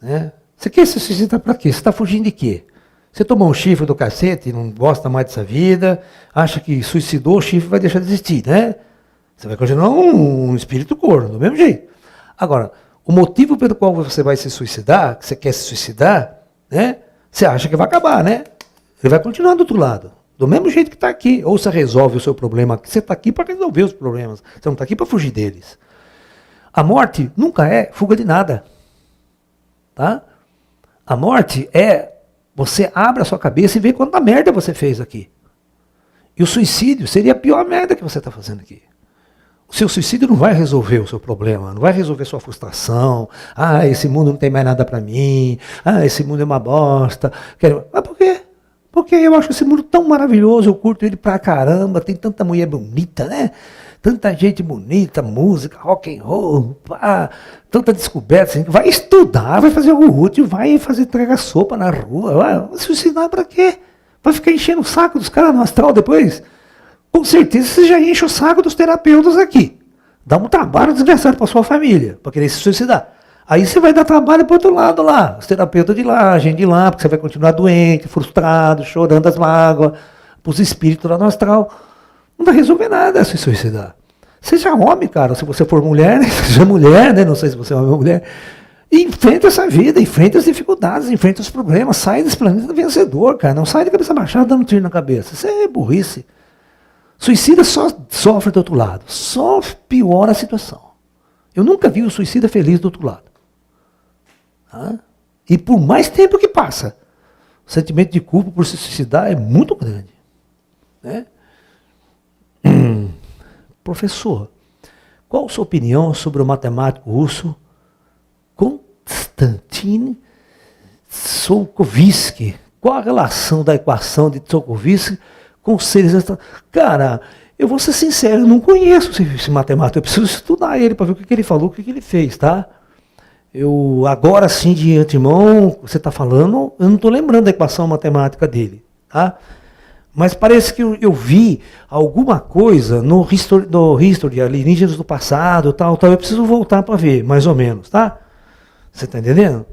S1: Né? Você quer se suicidar para quê? Você está fugindo de quê? Você tomou um chifre do cacete e não gosta mais dessa vida, acha que suicidou, o chifre vai deixar de existir, né? Você vai continuar um espírito corno, do mesmo jeito. Agora, o motivo pelo qual você vai se suicidar, que você quer se suicidar, né? Você acha que vai acabar, né? Ele vai continuar do outro lado. Do mesmo jeito que está aqui. Ou você resolve o seu problema aqui. Você está aqui para resolver os problemas. Você não está aqui para fugir deles. A morte nunca é fuga de nada. Tá? A morte é você abre a sua cabeça e vê quanta merda você fez aqui. E o suicídio seria a pior merda que você está fazendo aqui. O seu suicídio não vai resolver o seu problema, não vai resolver sua frustração. Ah, esse mundo não tem mais nada para mim. Ah, esse mundo é uma bosta. Mas por quê? Porque eu acho esse mundo tão maravilhoso, eu curto ele pra caramba, tem tanta mulher bonita, né? Tanta gente bonita, música, rock and roll, pá, tanta descoberta. Assim, vai estudar, vai fazer algo útil, vai fazer entregar sopa na rua, vai se suicidar pra quê? Vai ficar enchendo o saco dos caras no astral depois? Com certeza você já enche o saco dos terapeutas aqui. Dá um trabalho desgraçado pra sua família, pra querer se suicidar. Aí você vai dar trabalho para o outro lado lá, os terapeutas de lá, a gente de lá, porque você vai continuar doente, frustrado, chorando as mágoas, para os espíritos lá no astral. Não vai resolver nada se suicidar. Seja homem, cara, se você for mulher, né? Seja mulher, né? Não sei se você é homem ou mulher. E enfrenta essa vida, enfrenta as dificuldades, enfrenta os problemas, sai desse planeta vencedor, cara. Não sai de cabeça baixada dando tiro na cabeça. Isso é burrice. Suicida só sofre do outro lado, só piora a situação. Eu nunca vi o suicida feliz do outro lado. E por mais tempo que passa, o sentimento de culpa por se suicidar é muito grande. Né? Professor, qual a sua opinião sobre o matemático russo Konstantin Tsiolkovsky? Qual a relação da equação de Tsiolkovsky com os seres extraterrestres? Cara, eu vou ser sincero, eu não conheço esse matemático, eu preciso estudar ele para ver o que ele falou, o que ele fez, tá? Eu, agora sim, de antemão, você está falando, eu não estou lembrando da equação matemática dele, tá? Mas parece que eu vi alguma coisa no History, alienígenas do passado, tal, eu preciso voltar para ver, mais ou menos, tá? Você está entendendo?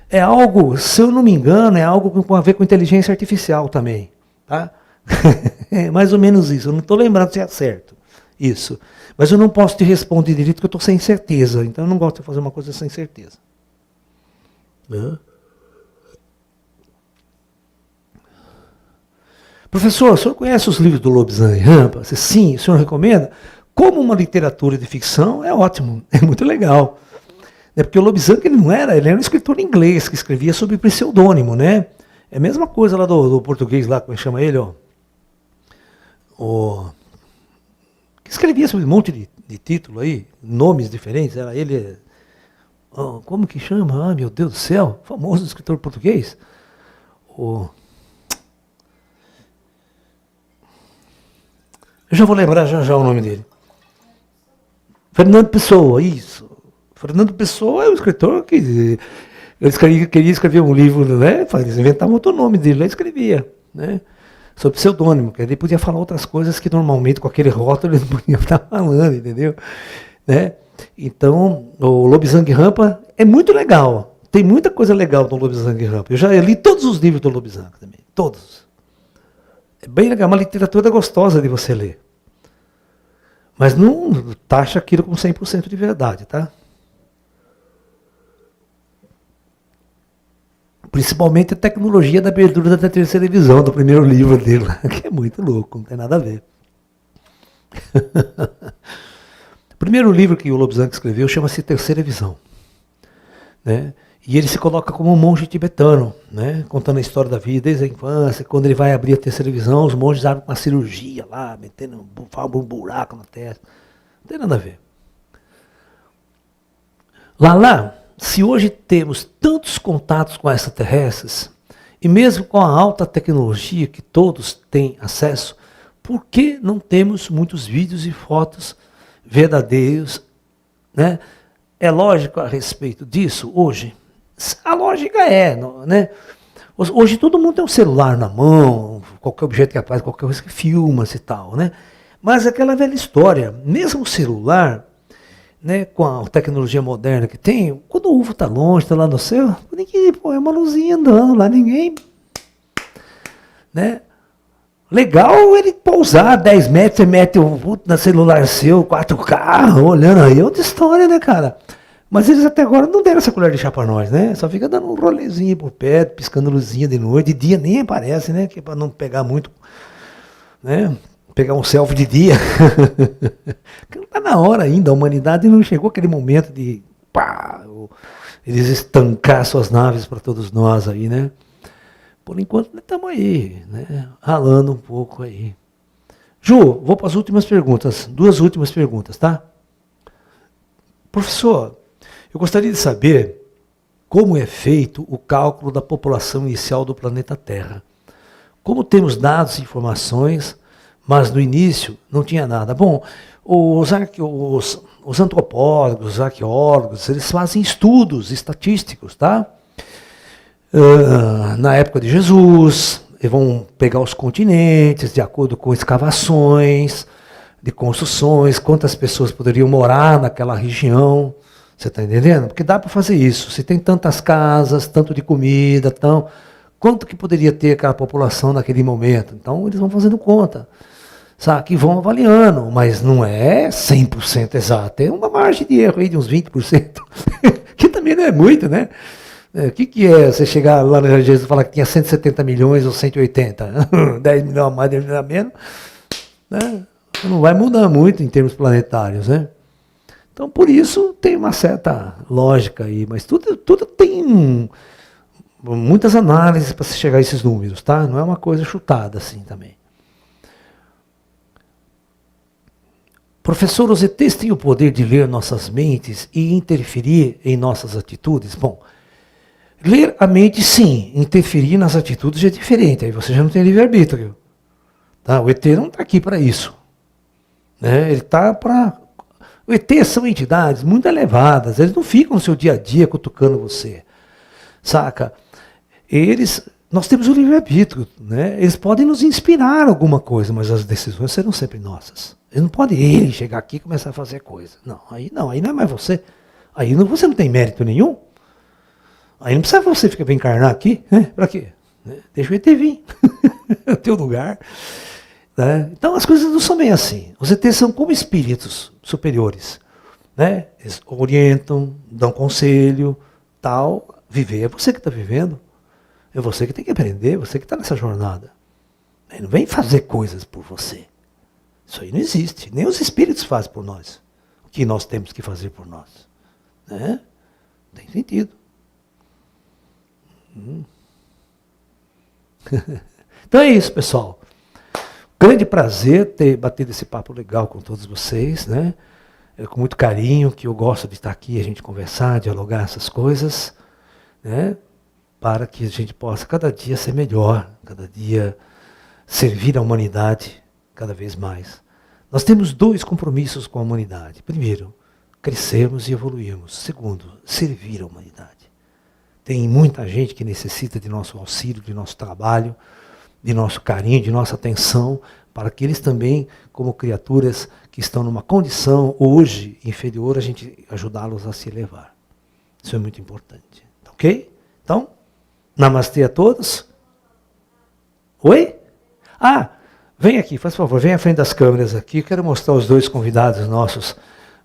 S1: É algo, se eu não me engano, é algo com a ver com inteligência artificial também, tá? É mais ou menos isso, eu não estou lembrando se é certo, isso. Mas eu não posso te responder direito porque eu estou sem certeza. Então eu não gosto de fazer uma coisa sem certeza. Professor, o senhor conhece os livros do Lobsang Rampa? Sim, o senhor recomenda? como uma literatura de ficção, é ótimo, é muito legal. Porque o Lobzang ele era um escritor inglês que escrevia sob pseudônimo, né? É a mesma coisa lá do português, lá, como chama ele, ó. Que escrevia sobre um monte de título aí, nomes diferentes, era ele. Como que chama? Ah, meu Deus do céu, famoso escritor português. Eu já vou lembrar já o nome dele. Fernando Pessoa, isso. Fernando Pessoa é um escritor que queria escrever um livro, né? Inventava outro nome dele, ele escrevia, né? Sob pseudônimo, que ele podia falar outras coisas que normalmente com aquele rótulo ele não podia estar falando, entendeu? Né? Então, o Lobzang Rampa é muito legal. Tem muita coisa legal no Lobzang Rampa. Eu já li todos os livros do Lobzang também, todos. É bem legal, uma literatura gostosa de você ler. Mas não taxa aquilo como 100% de verdade, tá? Principalmente a tecnologia da abertura da terceira visão, do primeiro livro dele, que é muito louco, não tem nada a ver. O primeiro livro que o Lobzang escreveu chama-se Terceira Visão. Né? E ele se coloca como um monge tibetano, né? Contando a história da vida desde a infância. Quando ele vai abrir a terceira visão, os monges abrem uma cirurgia lá, metendo um buraco na testa. Não tem nada a ver. Lá, se hoje temos tantos contatos com extraterrestres, e mesmo com a alta tecnologia que todos têm acesso, por que não temos muitos vídeos e fotos verdadeiros? Né? É lógico a respeito disso hoje? A lógica é, né? Hoje todo mundo tem um celular na mão, qualquer objeto que aparece, qualquer coisa que filma-se e tal, né? Mas aquela velha história, mesmo o celular, né, com a tecnologia moderna que tem, quando o UFO está longe, está lá no céu, ninguém, é uma luzinha andando lá, ninguém. Né? Legal ele pousar 10 metros, você mete no celular seu, 4K, olhando aí, é outra história, né, cara? Mas eles até agora não deram essa colher de chá para nós, né? Só fica dando um rolezinho por perto, piscando luzinha de noite, de dia nem aparece, né? Que é para não pegar muito, né? Pegar um selfie de dia. Não está na hora ainda, a humanidade não chegou aquele momento de eles estancar suas naves para todos nós aí, né? Por enquanto estamos aí, né? Ralando um pouco aí. Ju, vou para as últimas perguntas, 2 últimas perguntas, tá? Professor, eu gostaria de saber como é feito o cálculo da população inicial do planeta Terra. Como temos dados e informações, mas no início não tinha nada. Bom, os antropólogos, os arqueólogos, eles fazem estudos estatísticos, tá? Na época de Jesus, eles vão pegar os continentes de acordo com escavações, de construções, quantas pessoas poderiam morar naquela região. Você está entendendo? Porque dá para fazer isso. Se tem tantas casas, tanto de comida, quanto que poderia ter aquela população naquele momento? Então eles vão fazendo conta. Sabe? Que vão avaliando, mas não é 100% exato. Tem uma margem de erro aí de uns 20%, que também não é muito, né? O que é você chegar lá na região e falar que tinha 170 milhões ou 180? 10 milhões a mais, 10 milhões a menos, né? Não vai mudar muito em termos planetários, né? Então, por isso, tem uma certa lógica aí, mas tudo tem muitas análises para se chegar a esses números, tá? Não é uma coisa chutada assim também. Professor, os ETs têm o poder de ler nossas mentes e interferir em nossas atitudes? Bom, ler a mente, sim. Interferir nas atitudes é diferente. Aí você já não tem livre-arbítrio. Tá? O ET não está aqui para isso. Né? Ele está para... O ET são entidades muito elevadas. Eles não ficam no seu dia a dia cutucando você. Saca? Nós temos o livre-arbítrio. Né? Eles podem nos inspirar alguma coisa, mas as decisões serão sempre nossas. Eles não podem chegar aqui e começar a fazer coisa. Aí não é mais você. Aí você não tem mérito nenhum. Aí não precisa você ficar encarnar aqui, né? Para quê? Deixa o ET vir. É o teu lugar. Né? Então as coisas não são bem assim. Os ETs são como espíritos superiores. Né? Eles orientam, dão conselho, tal. Viver é você que está vivendo. É você que tem que aprender, você que está nessa jornada. Ele não vem fazer coisas por você. Isso aí não existe. Nem os espíritos fazem por nós o que nós temos que fazer por nós. Né? Tem sentido. Então é isso, pessoal. Grande prazer ter batido esse papo legal com todos vocês, né? É com muito carinho que eu gosto de estar aqui, a gente conversar, dialogar essas coisas, né? Para que a gente possa cada dia ser melhor, cada dia servir a humanidade cada vez mais. Nós temos 2 compromissos com a humanidade. Primeiro, crescermos e evoluirmos. Segundo, servir a humanidade. Tem muita gente que necessita de nosso auxílio, de nosso trabalho, de nosso carinho, de nossa atenção, para que eles também, como criaturas que estão numa condição hoje inferior, a gente ajudá-los a se elevar. Isso é muito importante. Ok? Então, namastê a todos. Oi? Vem aqui, faz favor, vem à frente das câmeras aqui. Quero mostrar os 2 convidados nossos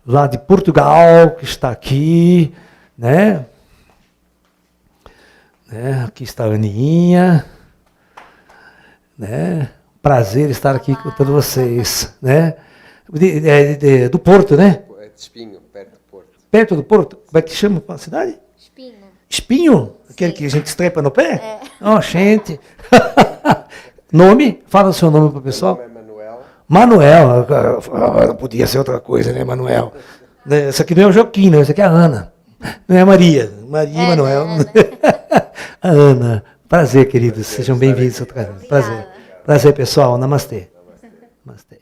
S1: lá de Portugal, que está aqui, né? Aqui está a Aninha, né? Prazer estar aqui com todos vocês, né? Do Porto, né?
S2: É de Espinho, perto do Porto.
S1: Perto do Porto? Como é que chama a cidade?
S3: Espinho.
S1: Espinho? Aquele que a gente estrepa no pé?
S3: É.
S1: Oh, gente. Nome? Fala o seu nome para o pessoal.
S2: Meu nome é Manuel.
S1: Manuel. Não podia ser outra coisa, né, Manuel? Essa aqui não é o Joaquim, não. Essa aqui é a Ana. Não é a Maria. Maria e Manuel. A Ana. Prazer, queridos. Sejam bem-vindos. Prazer. Prazer, pessoal. Namastê. Namastê.